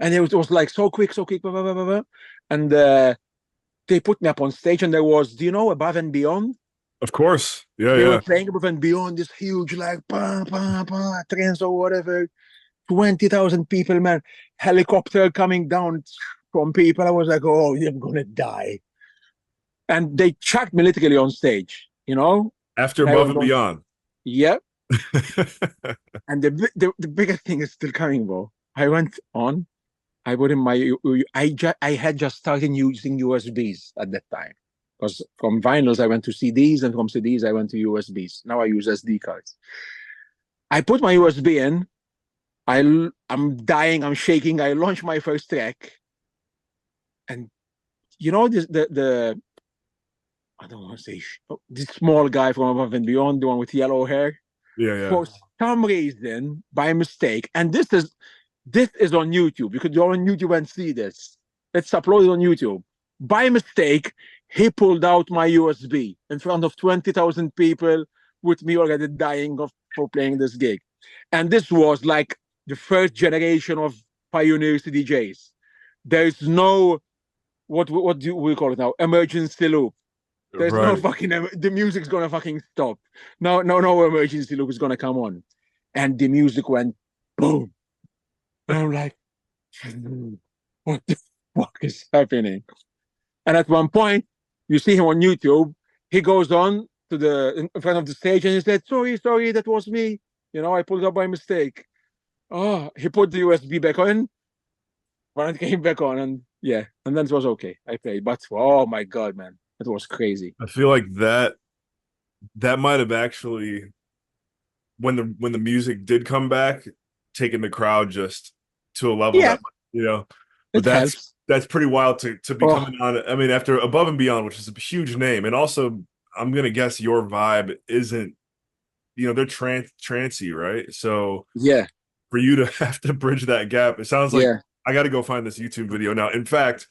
And it was like so quick, blah, blah, blah, blah. And they put me up on stage, and there was, do you know Above and Beyond? Of course. Yeah, they were playing Above and Beyond, this huge, like, trance or whatever. 20,000 people, man. Helicopter coming down from people. I was like, oh, I'm going to die. And they chucked me literally on stage, After Above and Beyond. Yeah. And the biggest thing is still coming, bro. I went on. I put in I had just started using USBs at that time. Because from vinyls, I went to CDs, and from CDs, I went to USBs. Now I use SD cards. I put my USB in. I'm dying. I'm shaking. I launched my first track. And, the I don't want to say, this small guy from Above and Beyond, the one with yellow hair. Yeah. For some reason, by mistake, and this is on YouTube. You could go on YouTube and see this. It's uploaded on YouTube. By mistake, he pulled out my USB in front of 20,000 people with me already dying for playing this gig. And this was like the first generation of pioneer DJs. There's no, what do we call it now? Emergency loop. There's no fucking, the music's gonna fucking stop. No emergency loop is gonna come on. And the music went boom. And I'm like, what the fuck is happening? And at one point, you see him on YouTube, he goes on to in front of the stage and he said, sorry, that was me. I pulled up by mistake. Oh, he put the USB back on, but it came back on, and yeah, and then it was okay. I played, but oh my God, man, it was crazy. I feel like that might have actually, when the music did come back, taken the crowd just to a level that, but that's pretty wild to be coming on. I mean, after Above and Beyond, which is a huge name, and also I'm gonna guess your vibe isn't, they're trancey, right? So yeah, for you to have to bridge that gap, it sounds like I got to go find this YouTube video now. In fact,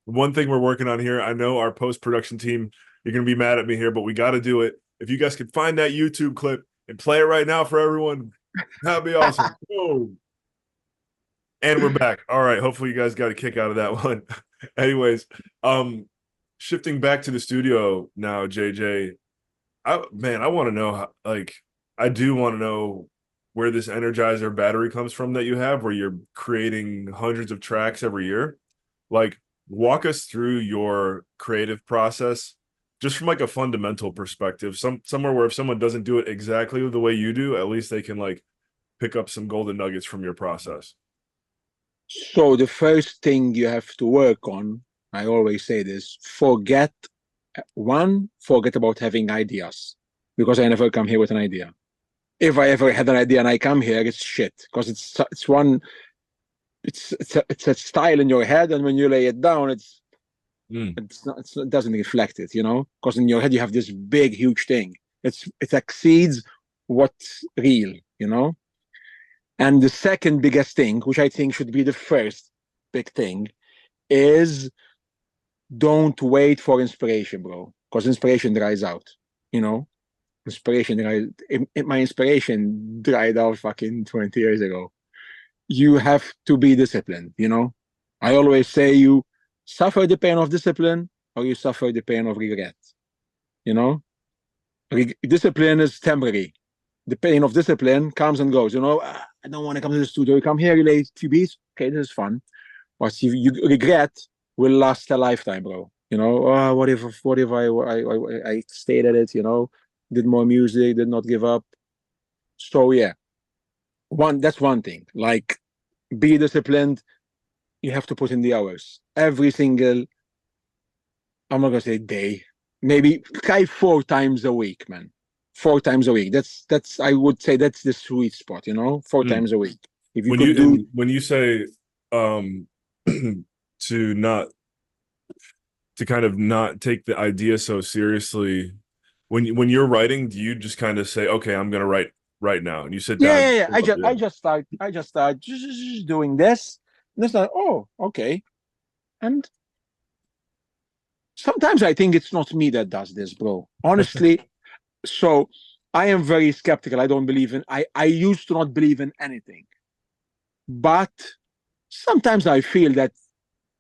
one thing we're working on here, I know our post-production team, you're gonna be mad at me here, but we got to do it. If you guys could find that YouTube clip and play it right now for everyone, that'd be awesome. Whoa. And we're back. All right. Hopefully you guys got a kick out of that one. Anyways, shifting back to the studio now, JJ, I want to know I do want to know where this Energizer battery comes from that you have, where you're creating hundreds of tracks every year. Like, walk us through your creative process, just from like a fundamental perspective, somewhere where if someone doesn't do it exactly the way you do, at least they can like pick up some golden nuggets from your process. So the first thing you have to work on, I always say this, forget about having ideas, because I never come here with an idea. If I ever had an idea and I come here, it's shit, because it's a style in your head, and when you lay it down, it doesn't reflect it, because in your head you have this big, huge thing. It exceeds what's real, And the second biggest thing, which I think should be the first big thing, is don't wait for inspiration, bro, because inspiration dries out, my inspiration dried out fucking 20 years ago. You have to be disciplined, I always say you suffer the pain of discipline or you suffer the pain of regret, Discipline is temporary. The pain of discipline comes and goes, I don't want to come to the studio. You come here, you lay a few beats. Okay, this is fun. But you regret will last a lifetime, bro. What if I stayed at it, did more music, did not give up. So yeah, that's one thing. Like, be disciplined. You have to put in the hours every single, I'm not gonna say day, maybe try 4 times a week, man. 4 times a week. That's I would say that's the sweet spot, 4 Mm. times a week. If you When could do when you say to not to kind of not take the idea so seriously, when you're writing, do you just kind of say, okay, I'm gonna write right now, and you sit yeah, down? yeah, yeah. Yeah. I just start just doing this. And it's like, oh, okay. And sometimes I think it's not me that does this, bro. Honestly, so I am very skeptical. I don't believe in I used to not believe in anything. But sometimes I feel that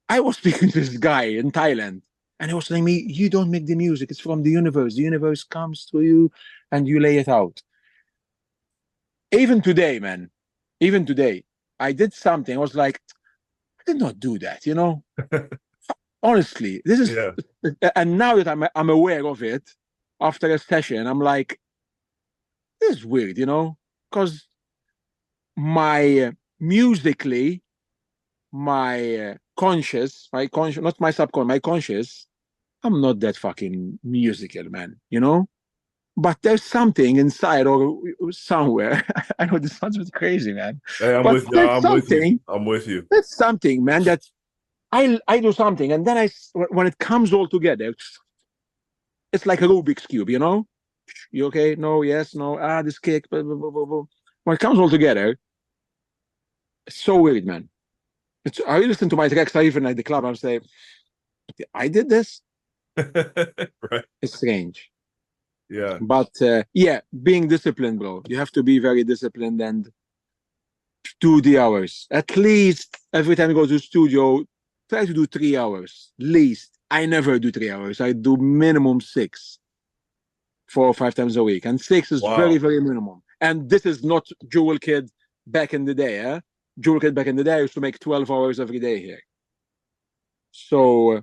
I was speaking to this guy in Thailand, and he was telling me, you don't make the music, it's from the universe. The universe comes to you and you lay it out. Even today, man, even today, I did something. I was like, I did not do that, Honestly, this is, Yeah. and now that I'm aware of it after a session, I'm like, this is weird, because my musically, not my subconscious, my conscious, I'm not that fucking musical, man, But there's something inside or somewhere. I know this sounds a bit crazy, man. Hey, I'm But with you. I'm with you. I'm with you. there's something, man, that I do something, and then when it comes all together, it's like a Rubik's cube, You okay? No, yes, no. This kick. Blah, blah, blah, blah, blah. When it comes all together, it's so weird, man. I listen to my tracks, I even at the club, I'm saying, I did this. Right. It's strange. Yeah. But yeah, being disciplined, bro. You have to be very disciplined and do the hours. At least every time you go to the studio, try to do 3 hours. Least. I never do 3 hours. I do minimum 6, 4 or 5 times a week. And 6 is very, Wow. very minimum. And this is not Jewel Kid back in the day, eh? Jewel Kid back in the day used to make 12 hours every day here. So,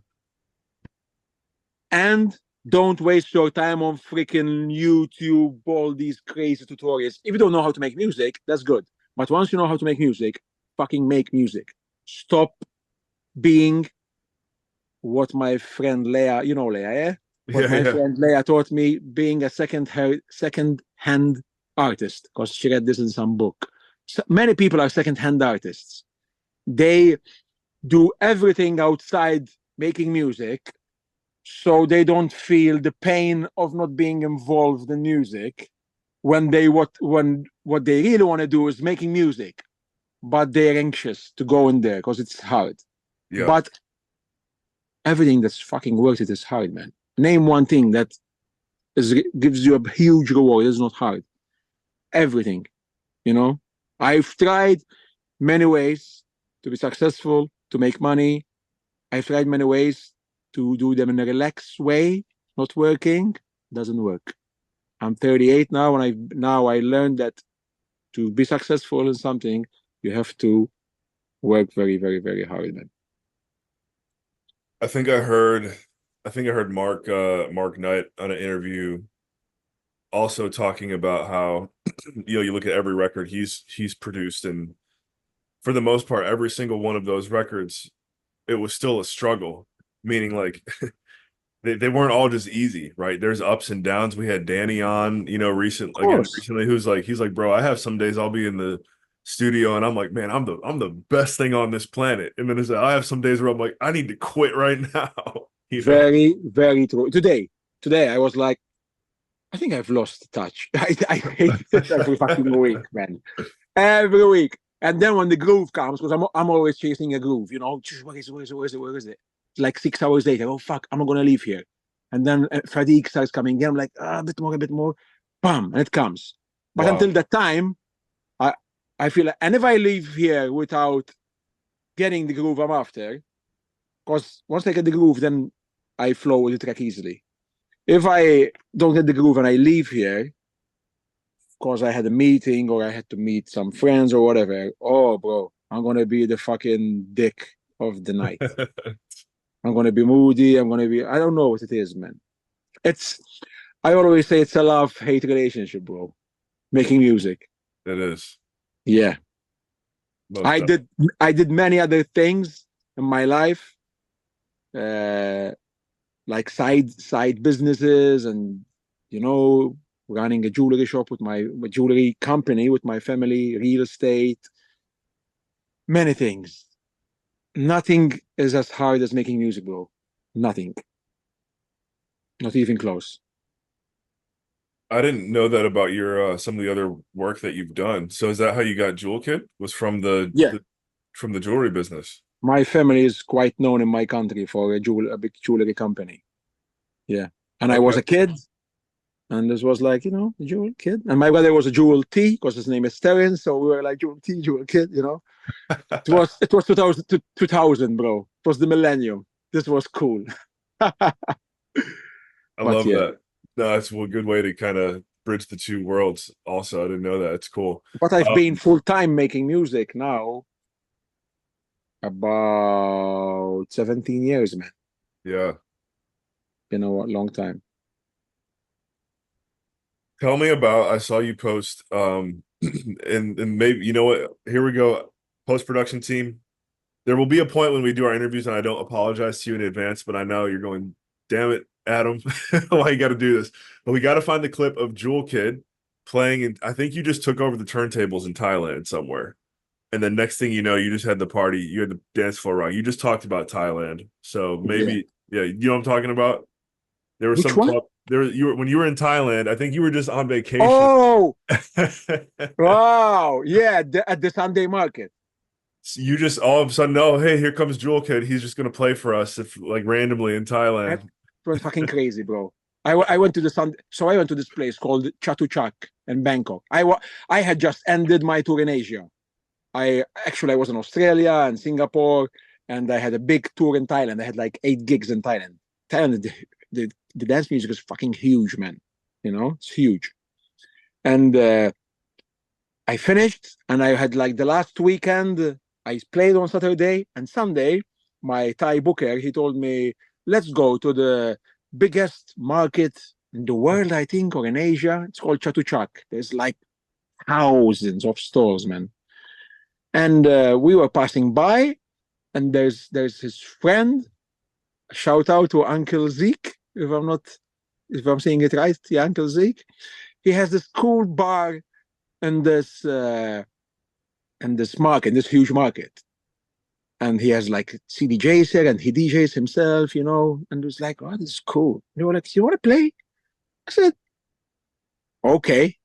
and don't waste your time on freaking YouTube, all these crazy tutorials. If you don't know how to make music, that's good. But once you know how to make music, fucking make music. Stop being what my friend Leah, Leah, yeah? What Yeah. my Yeah. friend Leah taught me, being a second-hand artist, because she read this in some book. So many people are second-hand artists. They do everything outside making music, so they don't feel the pain of not being involved in music when what they really want to do is making music, but they're anxious to go in there because it's hard. Yeah. But everything that's fucking worth it is hard, man. Name one thing that gives you a huge reward. It's not hard. Everything, I've tried many ways to be successful, to make money. I've tried many ways to do them in a relaxed way, not working, doesn't work. I'm 38 now, and I learned that to be successful in something, you have to work very, very, very hard, man. I think I heard Mark Knight on an interview also talking about how you look at every record he's produced, and for the most part every single one of those records, it was still a struggle, meaning like they weren't all just easy, right? There's ups and downs. We had Danny on, Of course. recently, he's like, bro, I have some days I'll be in the studio and I'm like, man, I'm the best thing on this planet. And then I have some days where I'm like, I need to quit right now. Very, very true. Today I was like, I think I've lost touch. I hate it every fucking week, man. Every week. And then when the groove comes, because I'm always chasing a groove, where is it, where is it, where is it, where is it? Like 6 hours later, oh fuck, I'm not gonna leave here. And then fatigue starts coming in. I'm like, a bit more, bam, and it comes. But Wow. until that time, I I feel like, and if I leave here without getting the groove I'm after, because once I get the groove, then I flow with the track easily. If I don't get the groove and I leave here, because I had a meeting or I had to meet some friends or whatever, oh, bro, I'm going to be the fucking dick of the night. I'm going to be moody. I don't know what it is, man. I always say it's a love-hate relationship, bro. Making music. It is. Yeah. Most I definitely. did, I did many other things in my life, uh, like side businesses and, you know, running a jewelry shop with my jewelry company with my family, real estate, many things. Nothing is as hard as making music, bro. Nothing. Not even close. I didn't know that about your some of the other work that you've done. So is that how you got Jewel Kid? Was from Yeah. from the jewelry business? My family is quite known in my country for a big jewelry company. Yeah. And I was Okay. a kid, and this was like, a jewel kid. And my brother was a jewel T because his name is Terence. So we were like jewel T, jewel kid. It was 2000, bro. It was the millennium. This was cool. I But love yeah. that. No, that's a good way to kind of bridge the two worlds. Also, I didn't know that. It's cool. But I've been full time making music now about 17 years, man. Yeah. Been a long time. Tell me about, I saw you post and maybe you know what? Here we go. Post-production team. There will be a point when we do our interviews and I don't apologize to you in advance, but I know you're going, damn it, Adam, why you got to do this? But we got to find the clip of Jewel Kid playing, and I think you just took over the turntables in Thailand somewhere. And then next thing you know, you just had the party, you had the dance floor wrong. You just talked about Thailand. So Yeah. maybe, yeah, you know what I'm talking about? There was Which some one? club there you were when you were in Thailand, I think you were just on vacation. Oh, wow. Yeah, at the Sunday market. You just all of a sudden, oh, hey, here comes Jewel Kid. He's just gonna play for us if like randomly in It Thailand. went fucking crazy, bro. I went to the Sunday, so I went to this place called Chatuchak in Bangkok. I had just ended my tour in Asia. I was in Australia and Singapore, and I had a big tour in Thailand. I had like 8 gigs in Thailand. Thailand, the dance music is fucking huge, man. It's huge. And I finished, and I had like the last weekend. I played on Saturday and Sunday. My Thai booker, he told me, let's go to the biggest market in the world, I think, or in Asia. It's called Chatuchak. There's like thousands of stores, man. And we were passing by, and there's his friend. Shout out to Uncle Zeke, if I'm saying it right. Yeah, Uncle Zeke. He has this cool bar in this market, this huge market, and he has like CDJs here, and he DJs himself, and it was like, oh, this is cool. They were like, you want to play? I said, okay,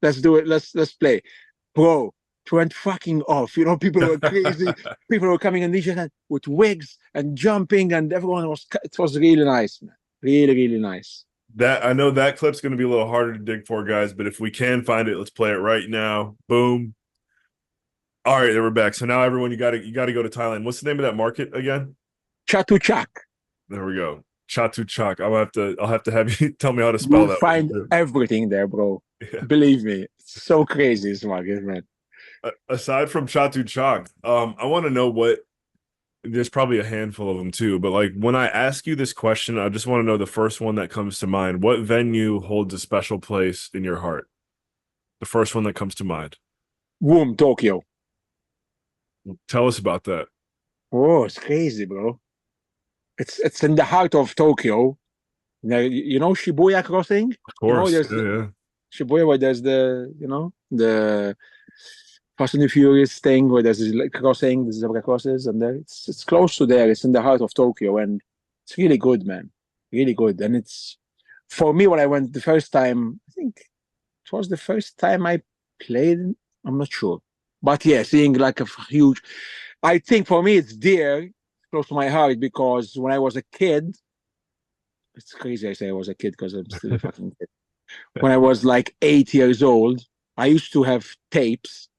let's do it. Let's play, bro. It went fucking off. People were crazy. People were coming and DJing with wigs and jumping, and everyone was. It was really nice, man. Really, really nice. That I know that clip's gonna be a little harder to dig for, guys, but if we can find it, let's play it right now. Boom. All right, there we're back. So now everyone, you gotta go to Thailand. What's the name of that market again? Chatuchak. There we go. Chatu Chak. I'll have to have you tell me how to spell You'll that one find too. everything there, bro. Yeah. Believe me, it's so crazy, this market, man. Aside from Chatu Chak, I want to know what there's probably a handful of them too, but like when I ask you this question, I just want to know the first one that comes to mind. What venue holds a special place in your heart? The first one that comes to mind. Womb, Tokyo. Tell us about that. Oh, it's crazy, bro. It's in the heart of Tokyo. Shibuya crossing. Of course. There's Yeah, yeah. Shibuya where there's the Fast and the Furious thing where there's this crossing, the zebra crosses, and there it's close to there. It's in the heart of Tokyo, and it's really good, man. Really good. And it's for me when I went the first time. I think it was the first time I played. I'm not sure, but yeah, seeing like a huge. I think for me it's dear, close to my heart because when I was a kid, it's crazy I say I was a kid because I'm still a fucking kid. When I was like 8 years old, I used to have tapes.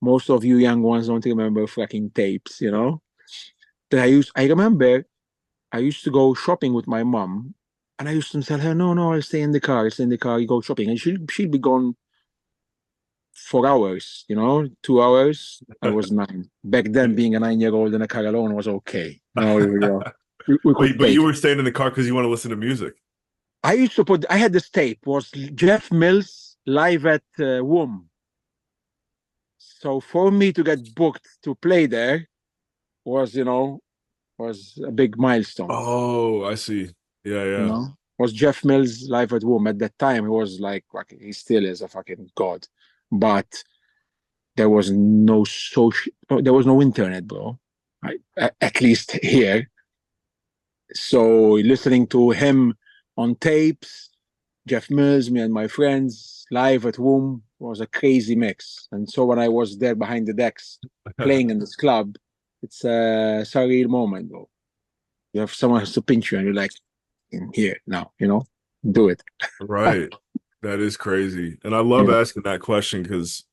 Most of you young ones don't remember fucking tapes, I remember I used to go shopping with my mom, and I used to tell her, no, no, I'll stay in the car, you go shopping. And she'd be gone for hours, 2 hours. I was 9. Back then, being a 9-year-old in a car alone was okay. Now we could But you take were it. staying in the car because you want to listen to music. I had this tape, was Jeff Mills live at WOM. So for me to get booked to play there was a big milestone. Oh, I see. Yeah, You yeah. know? was Jeff Mills live at Womb. At that time, he was like, he still is a fucking god. But there was no social, there was no internet, bro. At least here. So listening to him on tapes, Jeff Mills, me and my friends, live at Womb was a crazy mix. And so when I was there behind the decks playing in this club, it's a surreal moment, bro. You have someone has to pinch you and you're like, in here now, do it. Right. That is crazy. And I love Yeah. asking that question because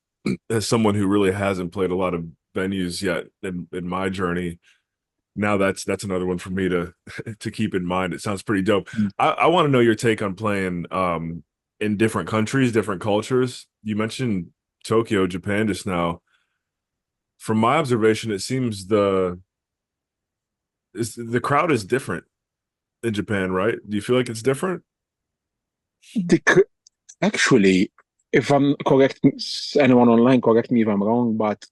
as someone who really hasn't played a lot of venues yet in my journey, now that's another one for me to to keep in mind. It sounds pretty dope. I want to know your take on playing in different countries, different cultures. You mentioned Tokyo, Japan just now. From my observation, it seems the crowd is different in Japan, right? Do you feel like it's different? The, actually, if I'm correct, anyone online, correct me if I'm wrong, but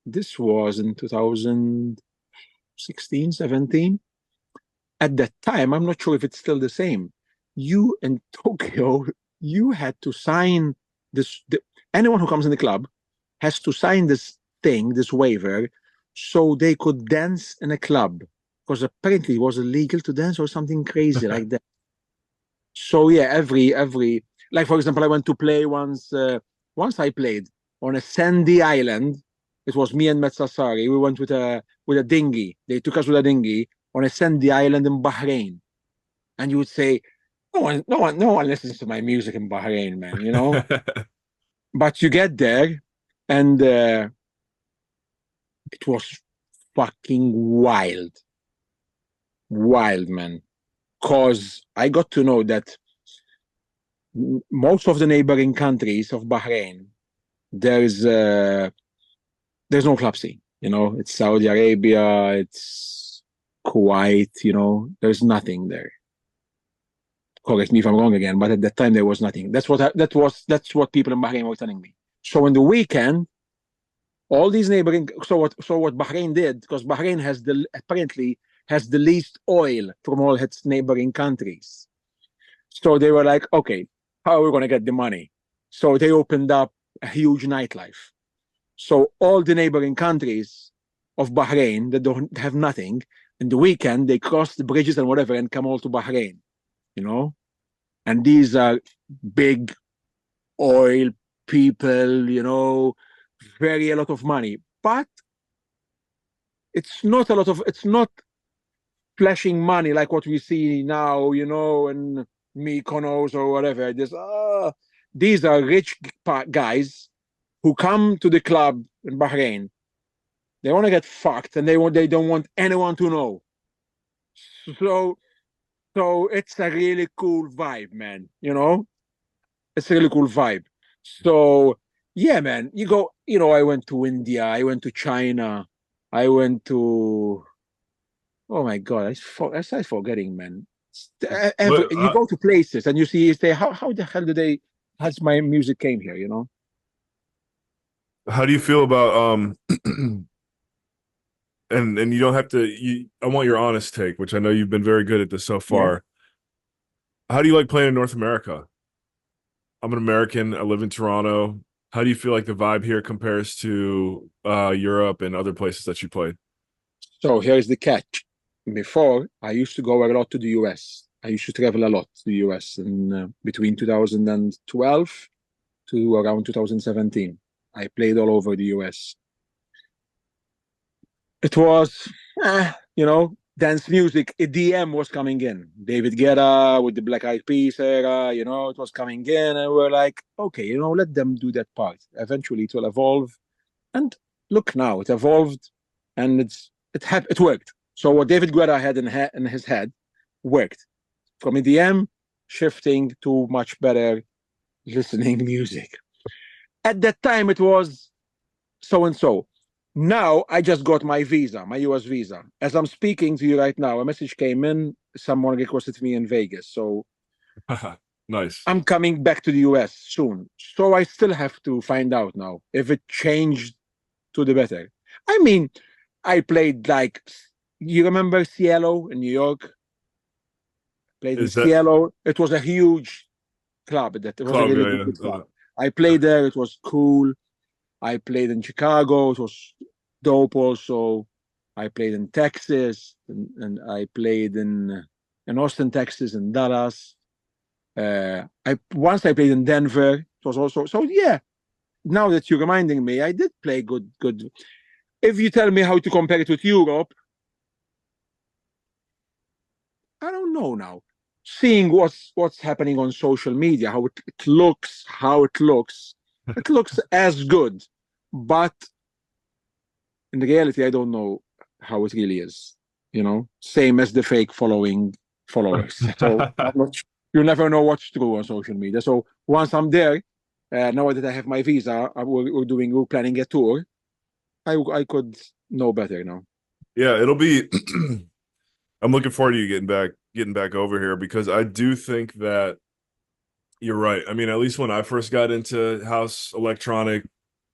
this was in 2016, 17. At that time, I'm not sure if it's still the same. You in Tokyo, you had to sign this. Anyone who comes in the club has to sign this thing, this waiver, so they could dance in a club. Because apparently it was illegal to dance or something crazy like that. So yeah, every like for example, I went to play once. Once I played on a sandy island. It was me and Metzasari. We went with a dinghy. They took us with a dinghy on a sandy island in Bahrain. And you would say, no one listens to my music in Bahrain, man. But you get there, and it was fucking wild, man. Cause I got to know that most of the neighboring countries of Bahrain, there's no club scene. It's Saudi Arabia, it's Kuwait. There's nothing there. Correct me if I'm wrong again, but at that time there was nothing. That's what people in Bahrain were telling me. So on the weekend, all these neighboring. So what Bahrain did, because Bahrain apparently has the least oil from all its neighboring countries. So they were like, okay, how are we going to get the money? So they opened up a huge nightlife. So all the neighboring countries of Bahrain that don't have nothing, in the weekend they cross the bridges and whatever and come all to Bahrain, and these are big oil people, very a lot of money, but it's not flashing money like what we see now, in Mykonos or whatever. These are rich guys who come to the club in Bahrain. They want to get fucked, and they don't want anyone to know. So it's a really cool vibe, man. It's a really cool vibe. So yeah, man. You go. I went to India. I went to China. I went to. Oh my god! I started forgetting, man. But You go to places and you say, how the hell has my music came here? how do you feel about and you don't have to I want your honest take, which I know you've been very good at this so Yeah. far. How do you like playing in North America? I'm an American. I live in Toronto. How do you feel like the vibe here compares to Europe and other places that you played? So here's the catch. Before, I used to go a lot to the US. I used to travel a lot to the US in between 2012 to around 2017. I played all over the US. It was, dance music. EDM was coming in. David Guetta with the Black Eyed Peas era, it was coming in. And we're like, okay, let them do that part. Eventually it will evolve. And look now, it evolved and it worked. So what David Guetta had in his head worked. From EDM, shifting to much better listening music. At that time, it was so and so. Now I just got my visa, my US visa. As I'm speaking to you right now, a message came in. Someone requested me in Vegas. So Nice. I'm coming back to the US soon. So I still have to find out now if it changed to the better. I mean, I played like, you remember Cielo in New York? Played in Is that Cielo. It was a huge club. That it was a club? really Yeah, good, good yeah. club. I played there. It was cool. I played in Chicago. It was dope. Also, I played in Texas, and I played in Austin, Texas, and Dallas. I once I played in Denver. It was also so. Yeah. Now that you're reminding me, I did play good. Good. If you tell me how to compare it with Europe, I don't know now. Seeing what's happening on social media, how it looks, it looks as good, but in reality, I don't know how it really is. Same as the fake followers. So I'm not, you never know what's true on social media. So once I'm there, now that I have my visa, we're planning a tour. I could know better now. Yeah, it'll be. I'm looking forward to you getting back over here because I do think that you're right. I mean, at least when I first got into house electronic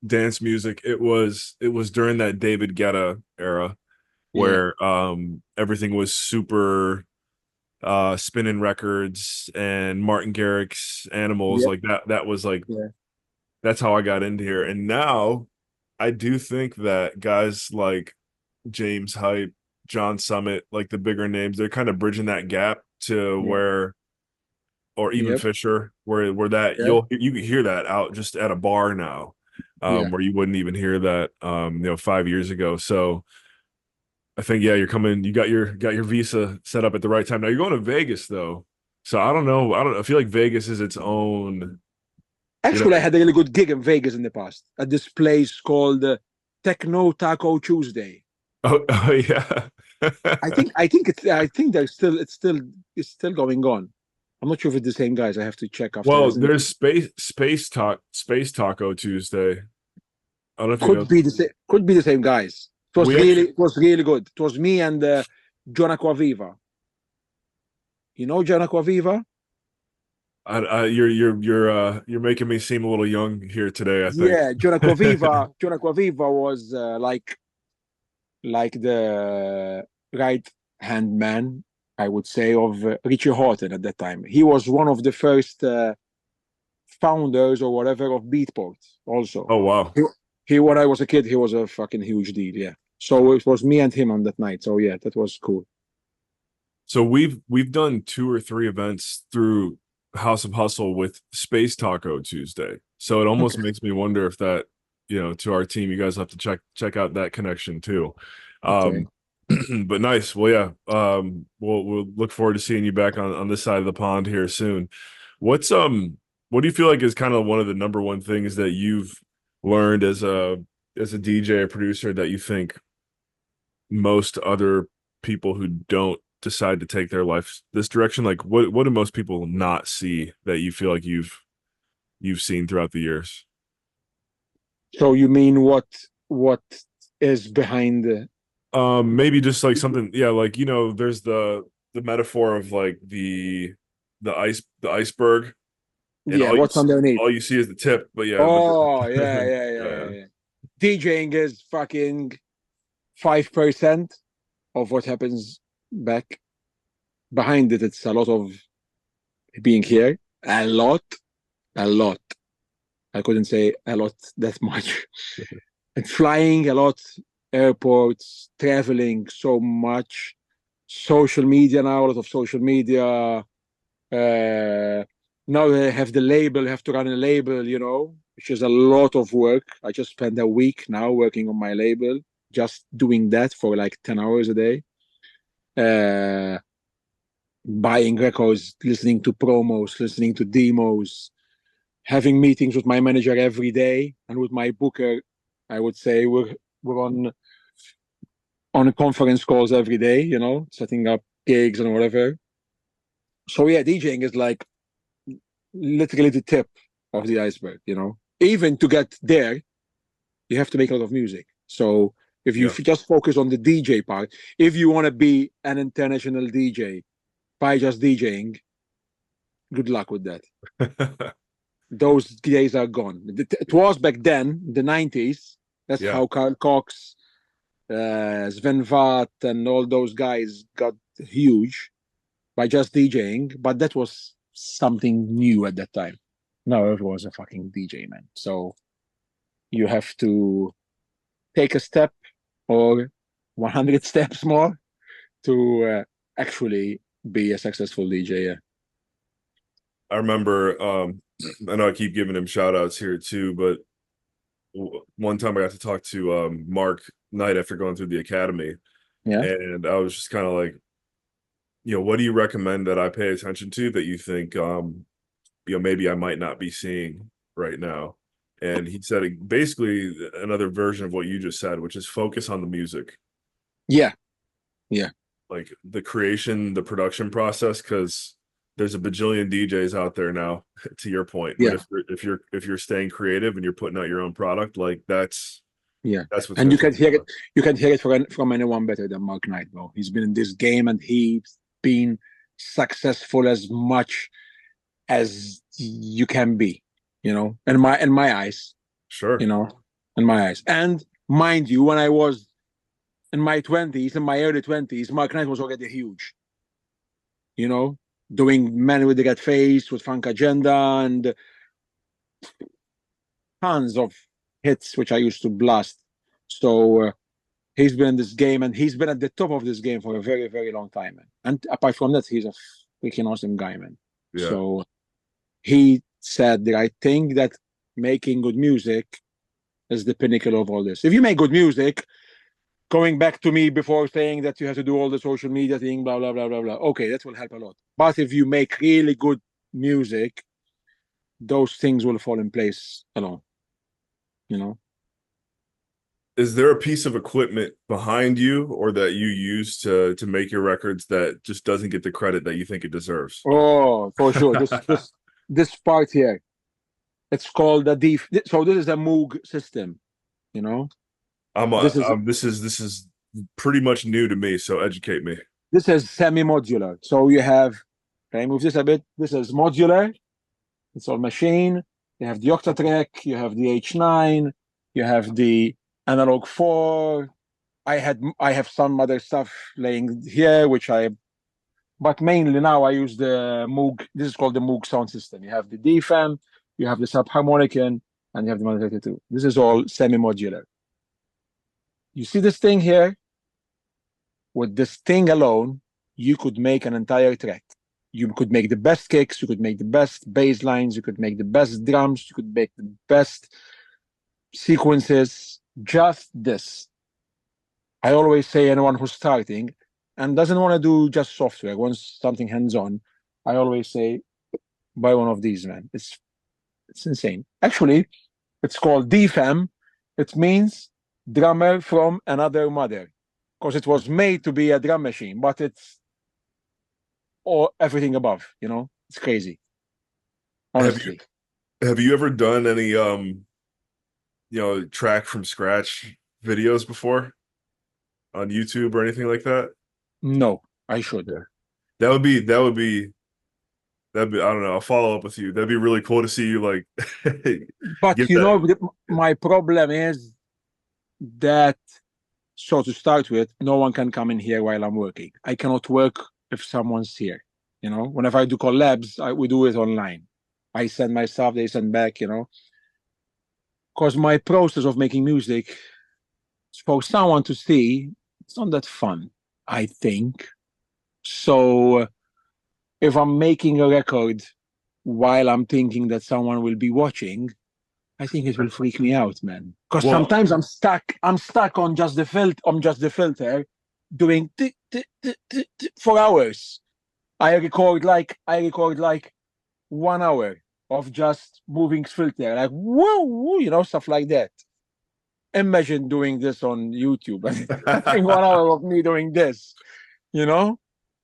dance music, it was during that David Guetta era Yeah, where everything was super spinning records and Martin Garrix's Animals yeah, like that was like yeah, that's how I got into here. And now I do think that guys like James Hype, John Summit, like the bigger names, they're kind of bridging that gap to yeah, where, or even yep, Fisher, where that yeah, you can hear that out just at a bar now, yeah. where you wouldn't even hear that 5 years ago. So I think yeah, you're coming. You got your visa set up at the right time. Now you're going to Vegas though, so I don't know. I feel like Vegas is its own. You know. Actually, I had a really good gig in Vegas in the past at this place called Techno Taco Tuesday. Oh yeah. I think it's still going on. I'm not sure if it's the same guys. I have to check after Well, this there's interview. Space Taco Tuesday. I don't know if you know. Could be the same guys. It was We really actually, it was really good. It was me and John Aquaviva. You know John Aquaviva? you're making me seem a little young here today, I think. Yeah, John Aquaviva. John Aquaviva was like the right hand man, I would say, of Richie Houghton at that time. He was one of the first founders or whatever of Beatport. Also, Oh wow. when I was a kid, he was a fucking huge deal. Yeah. So it was me and him on that night. So yeah, that was cool. So we've done 2 or 3 events through House of Hustle with Space Taco Tuesday. So it almost Okay. makes me wonder if that, to our team, you guys have to check out that connection too. Okay. Um, but nice. Well, yeah. We'll look forward to seeing you back on this side of the pond here soon. What's what do you feel like is kind of one of the number one things that you've learned as a DJ or producer that you think most other people who don't decide to take their life this direction, like what do most people not see that you feel like you've seen throughout the years? So you mean what is behind the Maybe just like something, yeah, like there's the metaphor of like the iceberg, and yeah, what's underneath? all you see is the tip, but yeah, Oh yeah, yeah, yeah, yeah. yeah, yeah. DJing is fucking 5% of what happens back behind it. It's a lot of being here, a lot, a lot. I couldn't say a lot that much. And flying a lot, airports, traveling so much, social media now, a lot of social media. Now they have the label, have to run a label, which is a lot of work. I just spent a week now working on my label, just doing that for like 10 hours a day. Uh, Buying records, listening to promos, listening to demos, having meetings with my manager every day and with my booker. I would say we're on conference calls every day, setting up gigs and whatever. So yeah, DJing is like literally the tip of the iceberg. Even to get there, you have to make a lot of music. So if you Yeah. just focus on the DJ part, if you want to be an international DJ by just DJing, good luck with that. Those days are gone. It was back then, the 90s. That's Yeah. how Carl Cox, Sven Vath, and all those guys got huge. by just DJing, but that was something new at that time. Now everyone was a fucking DJ, man. So you have to take a step or 100 steps more to actually be a successful DJ. Yeah. I remember, I know I keep giving him shout outs here too, but one time I got to talk to Mark Knight after going through the academy, Yeah. and I was just kind of like, what do you recommend that I pay attention to that you think, maybe I might not be seeing right now? And he said basically another version of what you just said, which is focus on the music. Yeah. Yeah. Like the creation, the production process, because there's a bajillion DJs out there now, to your point. But Yeah. if you're staying creative and you're putting out your own product, like that's Yeah. what's And gonna you can set you hear it. apart. You can hear it from anyone better than Mark Knight, bro. He's been in this game and he's been successful as much as you can be, in my eyes, Sure. in my eyes. And mind you, when I was in my 20s, in my early 20s, Mark Knight was already huge, you know, doing Man with the Red Face with Funk Agenda and tons of hits, which I used to blast. So he's been in this game and he's been at the top of this game for a very, very long time, man. And apart from that, he's a freaking awesome guy, man. Yeah. So he said that I think that making good music is the pinnacle of all this. If you make good music, going back to me before saying that you have to do all the social media thing, blah, blah, blah, blah, blah. Okay, that will help a lot. But if you make really good music, those things will fall in place alone, you know? Is there a piece of equipment behind you or that you use to make your records that just doesn't get the credit that you think it deserves? Oh, for sure. This part here, it's called the D. So this is a Moog system, you know? This is This is pretty much new to me, so educate me. this is semi-modular. So you have, can I move this a bit? This is modular. It's all machine. You have the Octatrack, you have the H9, you have the Analog 4. I have some other stuff laying here, but mainly now I use the Moog. This is called the Moog sound system. You have the DFAM, you have the subharmonicon, and you have the Mono 32. This is all semi-modular. You see this thing here? With this thing alone, you could make an entire track. You could make the best kicks, you could make the best bass lines, you could make the best drums, you could make the best sequences. Just this. I always say anyone who's starting and doesn't want to do just software, wants something hands-on, I always say, buy one of these, man. It's insane. Actually, it's called DFAM. It means drummer from another mother, because it was made to be a drum machine, but it's all everything above. It's crazy. Have you Honestly, have you ever done any track from scratch videos before on YouTube or anything like that? no, I should. Yeah. That'd be I don't know, I'll follow up with you. That'd be really cool to see you like But give that. my problem is that. So to start with, no one can come in here while I'm working. I cannot work if someone's here. Whenever I do collabs, we do it online. I send my stuff, they send back. Because my process of making music, for someone to see, it's not that fun, I think. So if I'm making a record while I'm thinking that someone will be watching, I think it will freak me out, man. Because Well, sometimes I'm stuck. I'm stuck on just the filter, doing for hours. I record like 1 hour of just moving filter, like whoa, stuff like that. Imagine doing this on YouTube. I think 1 hour of me doing this, you know.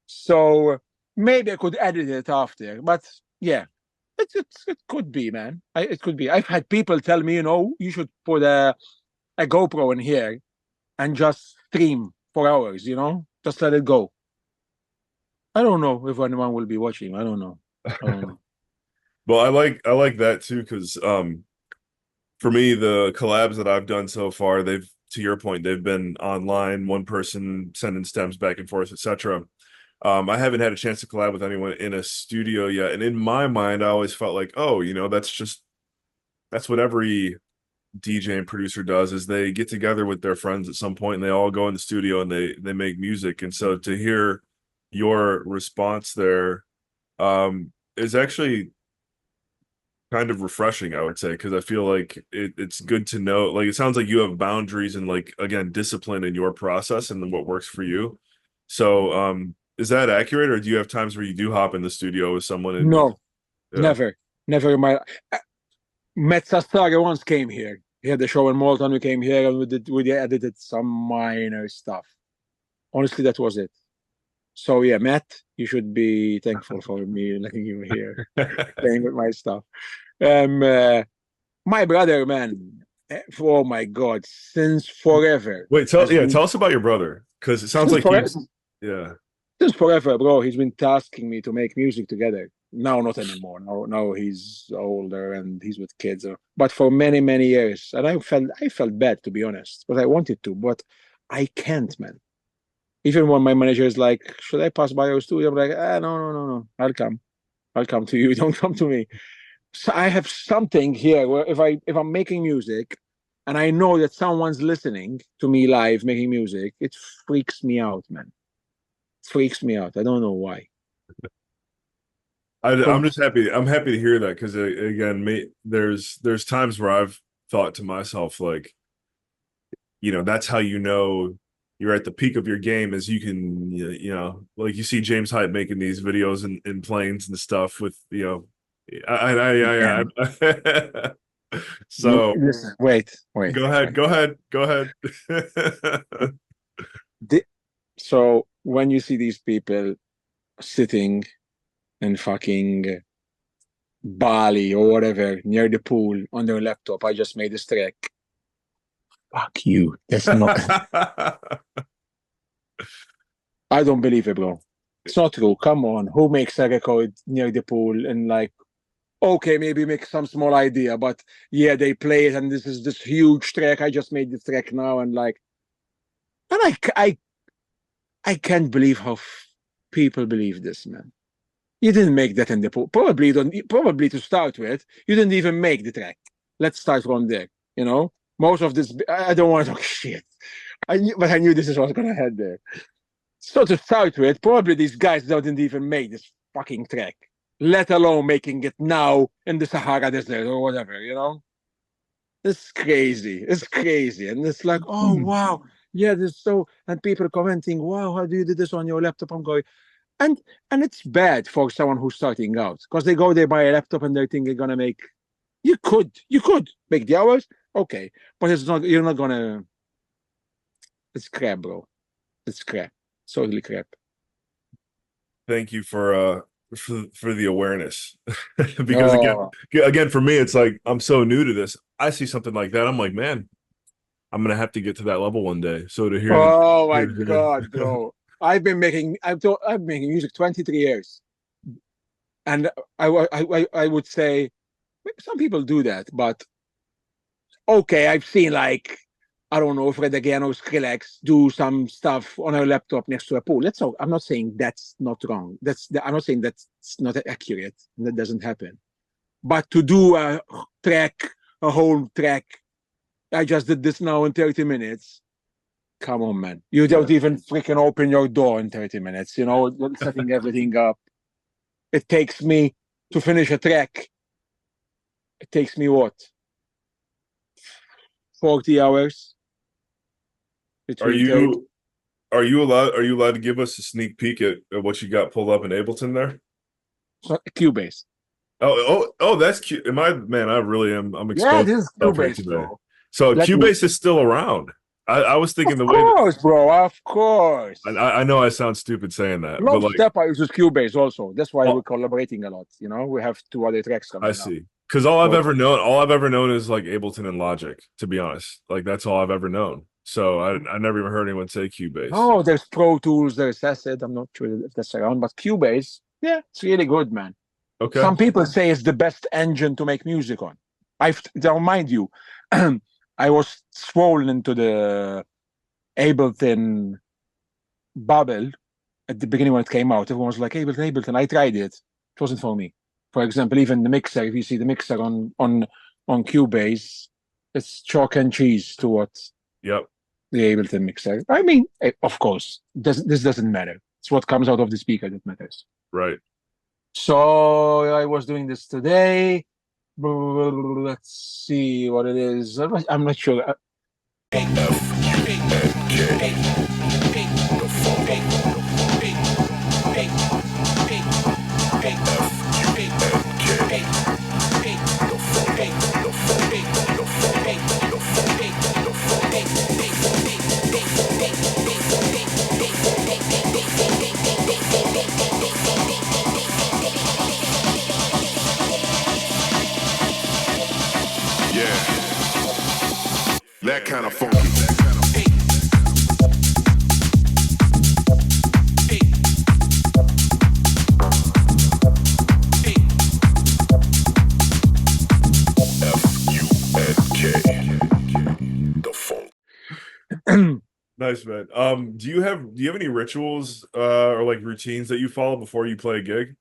So maybe I could edit it after, but yeah, it could be, man. It could be. I've had people tell me, you should put a GoPro in here and just stream for hours, just let it go. I don't know if anyone will be watching. I don't know. I don't know. well, I like that too because for me the collabs that I've done so far, they've to your point, they've been online, one person sending stems back and forth, etc. I haven't had a chance to collab with anyone in a studio yet. And in my mind, I always felt like, oh, that's what every DJ and producer does is they get together with their friends at some point and they all go in the studio and they make music. And so to hear your response there is actually kind of refreshing, I would say, because I feel like it's good to know. Like it sounds like you have boundaries and like again discipline in your process and then what works for you. So is that accurate, or do you have times where you do hop in the studio with someone and just No, yeah? never in my. Metza once came here. He had the show in Malta. We came here and we edited some minor stuff. Honestly, that was it. So yeah, Matt, you should be thankful for me letting you here playing with my stuff. Um, uh, my brother, man, oh my God, since forever Wait, has been tell us about your brother because it sounds since like forever, yeah. since forever, bro. He's been tasking me to make music together. Now, not anymore. Now he's older and he's with kids. But for many, many years, and I felt bad to be honest, but I wanted to, but I can't, man. Even when my manager is like, "Should I pass by your studio?" I'm like, no. I'll come to you. Don't come to me. So I have something here where if I'm making music and I know that someone's listening to me live making music, it freaks me out, man. It freaks me out. I don't know why. I'm Com- just happy. I'm happy to hear that because again, there's times where I've thought to myself like, that's how you're at the peak of your game is you can like you see James Hype making these videos in planes and stuff with I so Listen, wait, go ahead, wait. go ahead. The- so when you see these people sitting in fucking Bali or whatever near the pool on their laptop, I just made this track. Fuck you. That's not. I don't believe it, bro. It's not true. Come on. Who makes a record near the pool and like, okay, maybe make some small idea, but yeah, they play it and this is this huge track. I just made this track now and like, and I can't believe how people believe this, man. You didn't make that in the pool. Probably to start with, you didn't even make the track. Let's start from there. You know, most of this, I don't want to talk shit. But I knew this is what's gonna head there. So to start with, probably these guys didn't even make this fucking track, let alone making it now in the Sahara Desert or whatever, you know? It's crazy. It's crazy. And it's like, oh wow. Yeah, this so and people commenting, wow, how do you do this on your laptop? I'm going, and it's bad for someone who's starting out because they go, they buy a laptop and they think they're gonna make you could make the hours, okay, but it's not you're not gonna it's crap, bro. It's crap. Totally crap. Thank you for the awareness because Oh, again for me it's like I'm so new to this. I see something like that, I'm like, man, I'm gonna have to get to that level one day. So to hear oh my the God, bro. I've been making music 23 years. And I would say some people do that, but okay, I've seen like I don't know, Fred again or Skrillex do some stuff on a laptop next to a pool. That's all. I'm not saying that's not wrong. I'm not saying that's not accurate. That doesn't happen. But to do a whole track, I just did this now in 30 minutes. Come on, man. You don't yeah. even freaking open your door in 30 minutes, setting everything up. It takes me to finish a track. It takes me what? 40 hours. Are Between 30. you are you allowed to give us a sneak peek at what you got pulled up in Ableton there? So, Cubase. Oh, that's cute. Am I man, I really am I'm Yeah, exposed this is stuff here Cubase, today. bro. So Let me. Cubase is still around. I was thinking Of the way that course, bro. Of course. I know I sound stupid saying that, but Love like Step I uses Cubase also. That's why we're all, collaborating a lot. We have two other tracks I coming now. see. Because all I've ever known is like Ableton and Logic, to be honest. Like that's all I've ever known. So I never even heard anyone say Cubase. Oh, there's Pro Tools, there's Acid. I'm not sure if that's around, but Cubase, yeah, it's really good, man. Okay. Some people say it's the best engine to make music on. Now, mind you, I was swollen into the Ableton bubble at the beginning when it came out, everyone was like, Ableton. I tried it. It wasn't for me. For example, even the mixer, if you see the mixer on Cubase, it's chalk and cheese to what Yep. the Ableton mixer. I mean, of course, this doesn't matter. It's what comes out of the speaker that matters. Right. So I was doing this today. Let's see what it is. I'm not sure. That kind of funky. Nice, man. Do you have any rituals or like routines that you follow before you play a gig?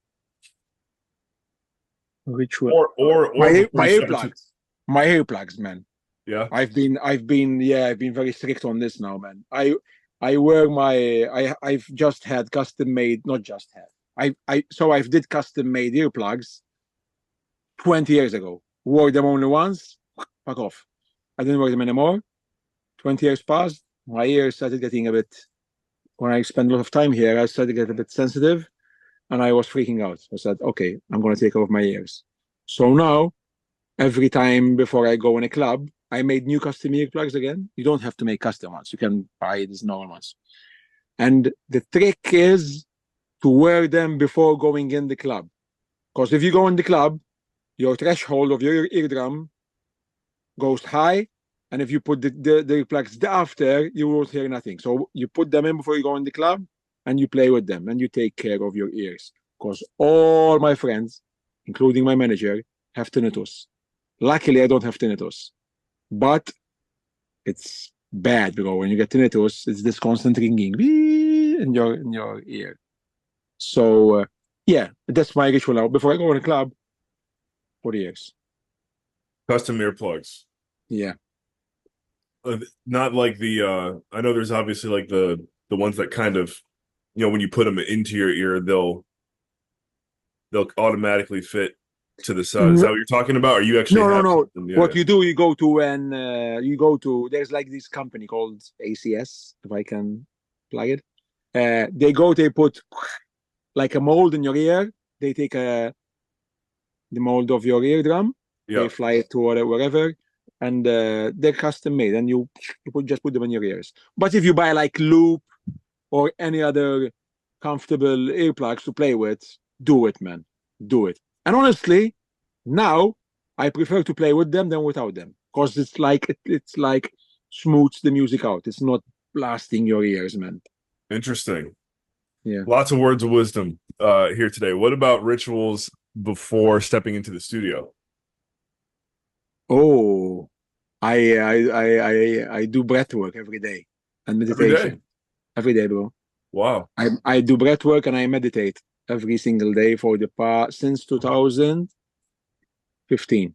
Ritual. Or my before you step into- earplugs. My earplugs, man. Yeah. I've been very strict on this now, man. I wear I've just had custom made, not just had. I've did custom made earplugs 20 years ago. Wore them only once, fuck off. I didn't wear them anymore. 20 years passed. My ears started getting a bit, when I spend a lot of time here, I started to get a bit sensitive and I was freaking out. I said, okay, I'm going to take off my ears. So now, every time before I go in a club, I made new custom earplugs again. You don't have to make custom ones. You can buy these normal ones. And the trick is to wear them before going in the club. Because if you go in the club, your threshold of your eardrum goes high. And if you put the earplugs after, you won't hear nothing. So you put them in before you go in the club and you play with them and you take care of your ears. Because all my friends, including my manager, have tinnitus. Luckily, I don't have tinnitus. But it's bad, bro. When you get tinnitus, it's this constant ringing in your ear. So yeah, that's my ritual now. Before I go in a club, for years. Custom earplugs. Yeah. Not like the I know there's obviously like the ones that kind of, you know, when you put them into your ear, they'll automatically fit to the side. Is that what you're talking about? Or you actually No. Yeah, what you do, you go to there's like this company called ACS, if I can plug it. They put like a mold in your ear. They take the mold of your eardrum. Yeah. They fly it to wherever, and they're custom made. And you just put them in your ears. But if you buy like Loop or any other comfortable earplugs to play with, do it, man. Do it. And honestly, now I prefer to play with them than without them, because it's like smooths the music out. It's not blasting your ears, man. Interesting. Yeah. Lots of words of wisdom here today. What about rituals before stepping into the studio? Oh, I do breath work every day and meditation. Every day, bro. Wow. I do breath work and I meditate every single day for the past since 2015.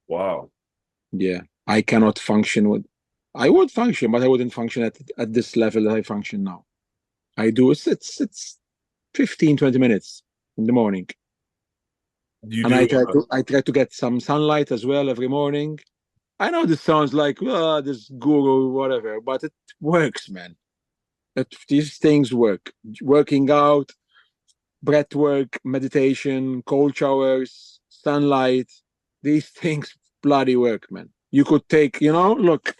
Wow. Yeah. I cannot function with I would function, but I wouldn't function at this level that I function now. I do it's 15, 20 minutes in the morning. You And do, I try to get some sunlight as well every morning. I know this sounds like this guru, whatever, but it works, man. These things work. Working out, breath work, meditation, cold showers, sunlight, these things bloody work, man. You could take, look,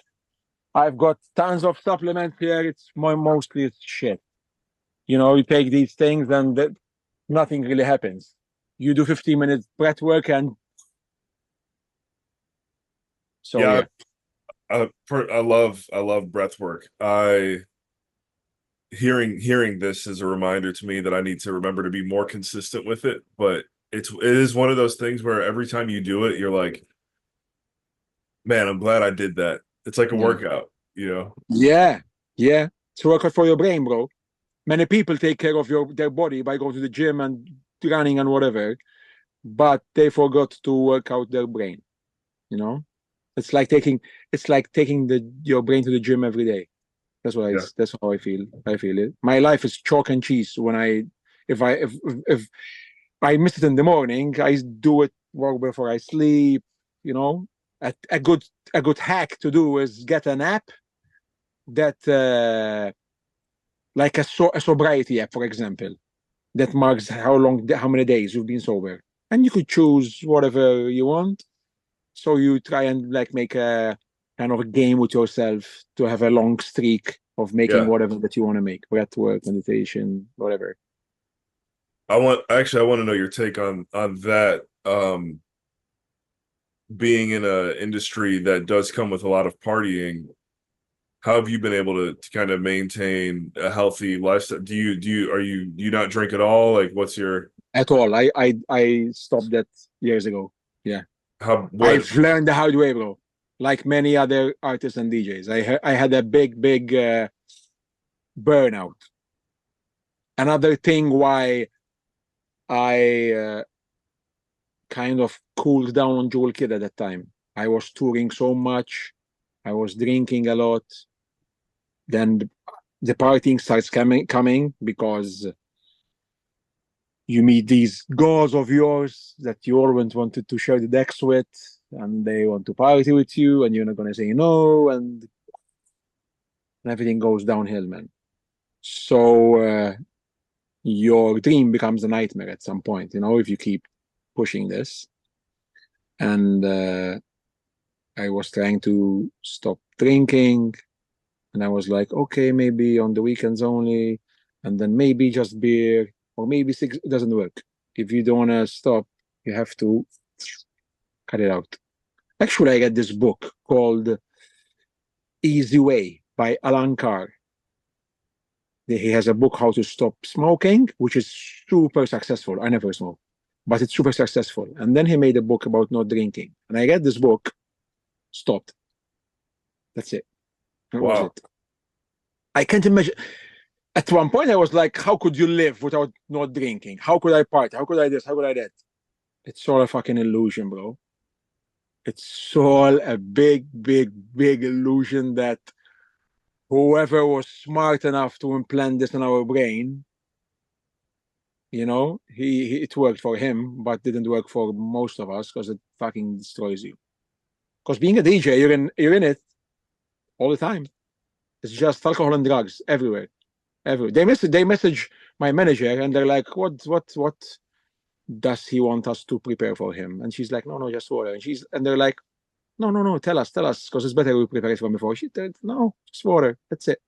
I've got tons of supplements here. It's mostly it's shit. You take these things and nothing really happens. You do 15 minutes breath work and so yeah. yeah. I love breath work. Hearing this is a reminder to me that I need to remember to be more consistent with it. But it is one of those things where every time you do it, you're like, man, I'm glad I did that. It's like a workout, Yeah. It's a workout for your brain, bro. Many people take care of their body by going to the gym and running and whatever, but they forgot to work out their brain. You know, it's like taking your brain to the gym every day. Yeah. That's how I feel. I feel it. My life is chalk and cheese. When if I miss it in the morning, I do it well before I sleep. You know, a good hack to do is get an app that like a sobriety app, for example, that marks how many days you've been sober, and you could choose whatever you want. So you try and like make a kind of a game with yourself to have a long streak of making Yeah. whatever that you want to make, breath work, meditation, whatever. I want to know your take on that. Being in a industry that does come with a lot of partying, how have you been able to kind of maintain a healthy lifestyle? Do you not drink at all? Like what's your At all. I stopped that years ago. Yeah. how what I've learned the hard way, bro. Like many other artists and DJs, I had a big burnout. Another thing why I kind of cooled down on Jewel Kid at that time. I was touring so much, I was drinking a lot. Then the partying starts coming because you meet these goals of yours that you always wanted to share the decks with, and they want to party with you, and you're not going to say no, and everything goes downhill, man. So your dream becomes a nightmare at some point, if you keep pushing this. And I was trying to stop drinking, and I was like, okay, maybe on the weekends only, and then maybe just beer, or maybe six. It doesn't work. If you don't want to stop, you have to cut it out. Actually, I got this book called Easy Way by Alan. He has a book how to stop smoking, which is super successful. I never smoke, but it's super successful. And then he made a book about not drinking. And I read this book, stopped. That's it. That was wow. it. I can't imagine. At one point, I was like, how could you live without not drinking? How could I party? How could I this? How could I that? It's all a fucking illusion, bro. It's all a big illusion that whoever was smart enough to implant this in our brain, it worked for him, but didn't work for most of us because it fucking destroys you. Because being a DJ, you're in it all the time. It's just alcohol and drugs everywhere. Everywhere. They message my manager and they're like, what does he want us to prepare for him? And she's like, no, just water. And they're like, no, tell us, because it's better we prepare it from before. She said, no, just water. That's it.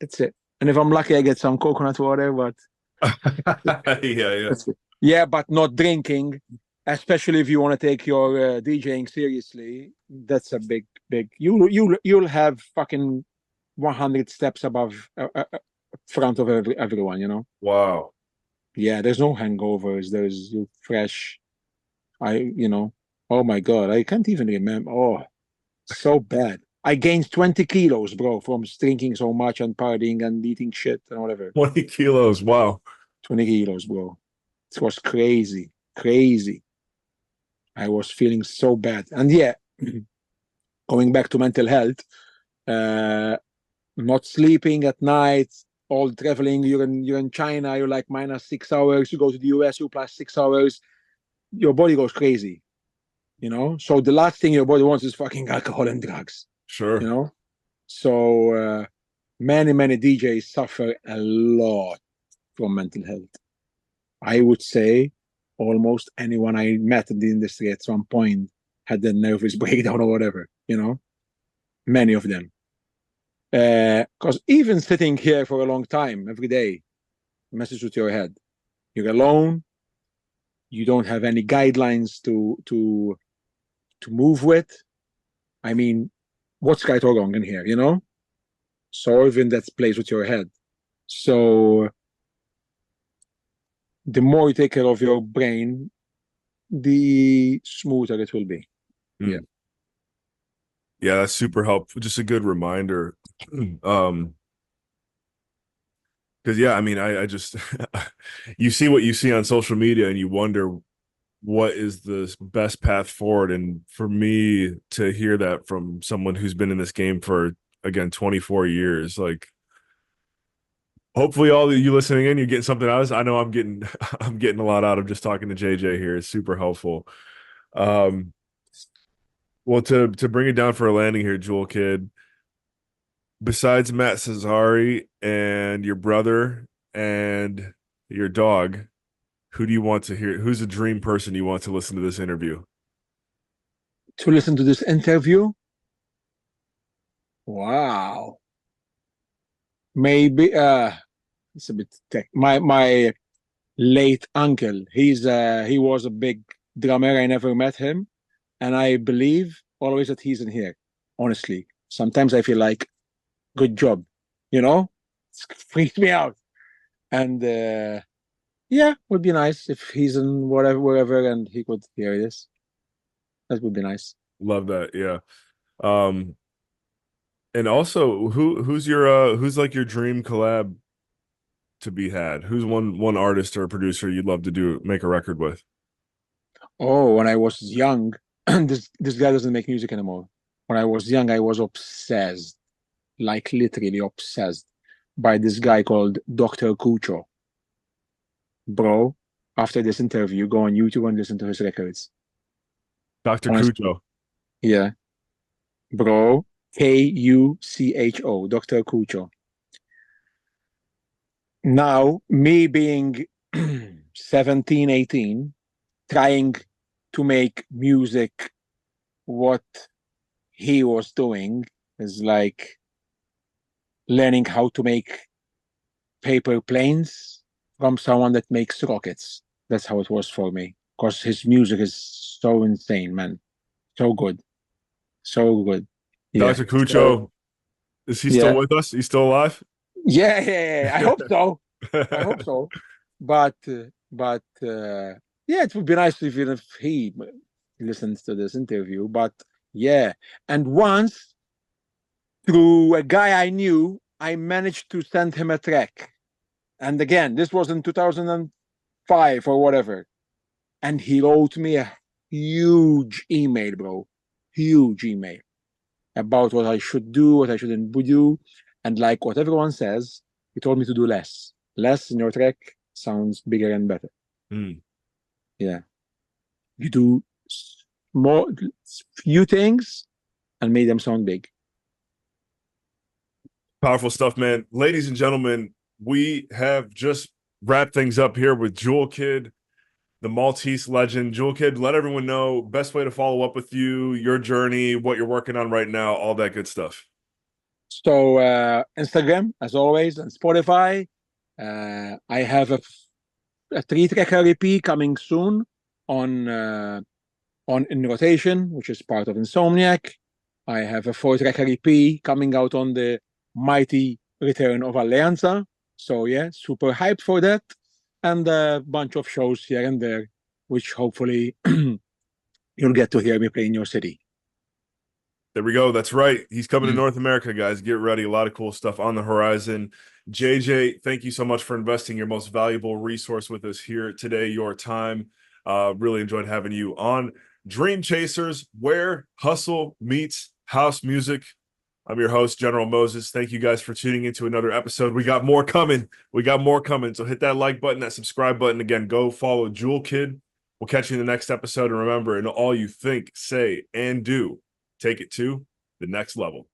That's it. And if I'm lucky, I get some coconut water, but Yeah. that's it. Yeah, but not drinking, especially if you want to take your DJing seriously. That's a big. You'll have fucking 100 steps above front of everyone. Wow. Yeah, there's no hangovers. There's you fresh. Oh my God, I can't even remember. Oh, so bad. I gained 20 kilos, bro, from drinking so much and partying and eating shit and whatever. 20 kilos. Wow. 20 kilos, bro. It was crazy, crazy. I was feeling so bad. And yeah, going back to mental health, uh, not sleeping at night, all traveling. You're in China, you're like -6 hours. You go to the US, you +6 hours. Your body goes crazy. So the last thing your body wants is fucking alcohol and drugs. you Sure. know so many DJs suffer a lot from mental health. I would say almost anyone I met in the industry at some point had a nervous breakdown or whatever. Many of them, because even sitting here for a long time every day messes with your head. You're alone, you don't have any guidelines to move with. I mean, what's right or wrong in here, so even that plays with your head. So the more you take care of your brain, the smoother it will be. Yeah. Mm. Yeah, that's super helpful. Just a good reminder. Um, Because yeah, I mean, I just you see what you see on social media and you wonder what is the best path forward. And for me to hear that from someone who's been in this game for again 24 years, like hopefully all of you listening in, you're getting something out of this. I know I'm getting I'm getting a lot out of just talking to JJ here. It's super helpful. Um, well, to bring it down for a landing here, Jewel Kid, besides Matt Cesari and your brother and your dog, who do you want to hear? Who's a dream person you want to listen to this interview? To listen to this interview, wow, maybe it's a bit tech. My late uncle. He was a big drummer. I never met him, and I believe always that he's in here. Honestly, sometimes I feel like, good job, you know, it freaks me out. And yeah, would be nice if he's in whatever wherever and he could hear this. That would be nice. Love that. Yeah. Um, and also who's your who's like your dream collab to be had? Who's one artist or producer you'd love to make a record with? Oh, when I was young, this guy doesn't make music anymore. When I was young, I was obsessed, like literally obsessed, by this guy called Dr. Cucho. Bro, after this interview, go on YouTube and listen to his records. Dr. Honestly, Cujo. yeah, bro, Kucho, Dr. Cucho. Now, me being 17, 18, trying to make music what he was doing is like learning how to make paper planes from someone that makes rockets. That's how it was for me. Because his music is so insane, man. So good. So good. Yeah. Dr. So Cujo, is he still yeah. with us? He's still alive? Yeah. I hope so. I hope so. But yeah, it would be nice even if he listens to this interview. But yeah. And once through a guy I knew, I managed to send him a track. And again, this was in 2005 or whatever. And he wrote me a huge email, bro. Huge email about what I should do, what I shouldn't do. And like what everyone says, he told me to do less. Less in your track sounds bigger and better. Hmm. Yeah. You do more, few things and make them sound big. Powerful stuff, man. Ladies and gentlemen, we have just wrapped things up here with Jewel Kid, the Maltese legend. Jewel Kid, let everyone know best way to follow up with you, your journey, what you're working on right now, all that good stuff. So Instagram, as always, and Spotify. I have a 3-tracker EP coming soon on In Rotation, which is part of Insomniac. I have a 4-tracker EP coming out on the mighty return of Alianza. So yeah, super hyped for that. And a bunch of shows here and there, which hopefully you'll get to hear me play in your city. There we go. That's right. He's coming to Mm. North America, guys. Get ready. A lot of cool stuff on the horizon. JJ, thank you so much for investing your most valuable resource with us here today, your time. Really enjoyed having you on Dream Chasers, where hustle meets house music. I'm your host, General Moses. Thank you guys for tuning into another episode. We got more coming. We got more coming. So hit that like button, that subscribe button. Again, go follow Jewel Kid. We'll catch you in the next episode. And remember, in all you think, say, and do, take it to the next level.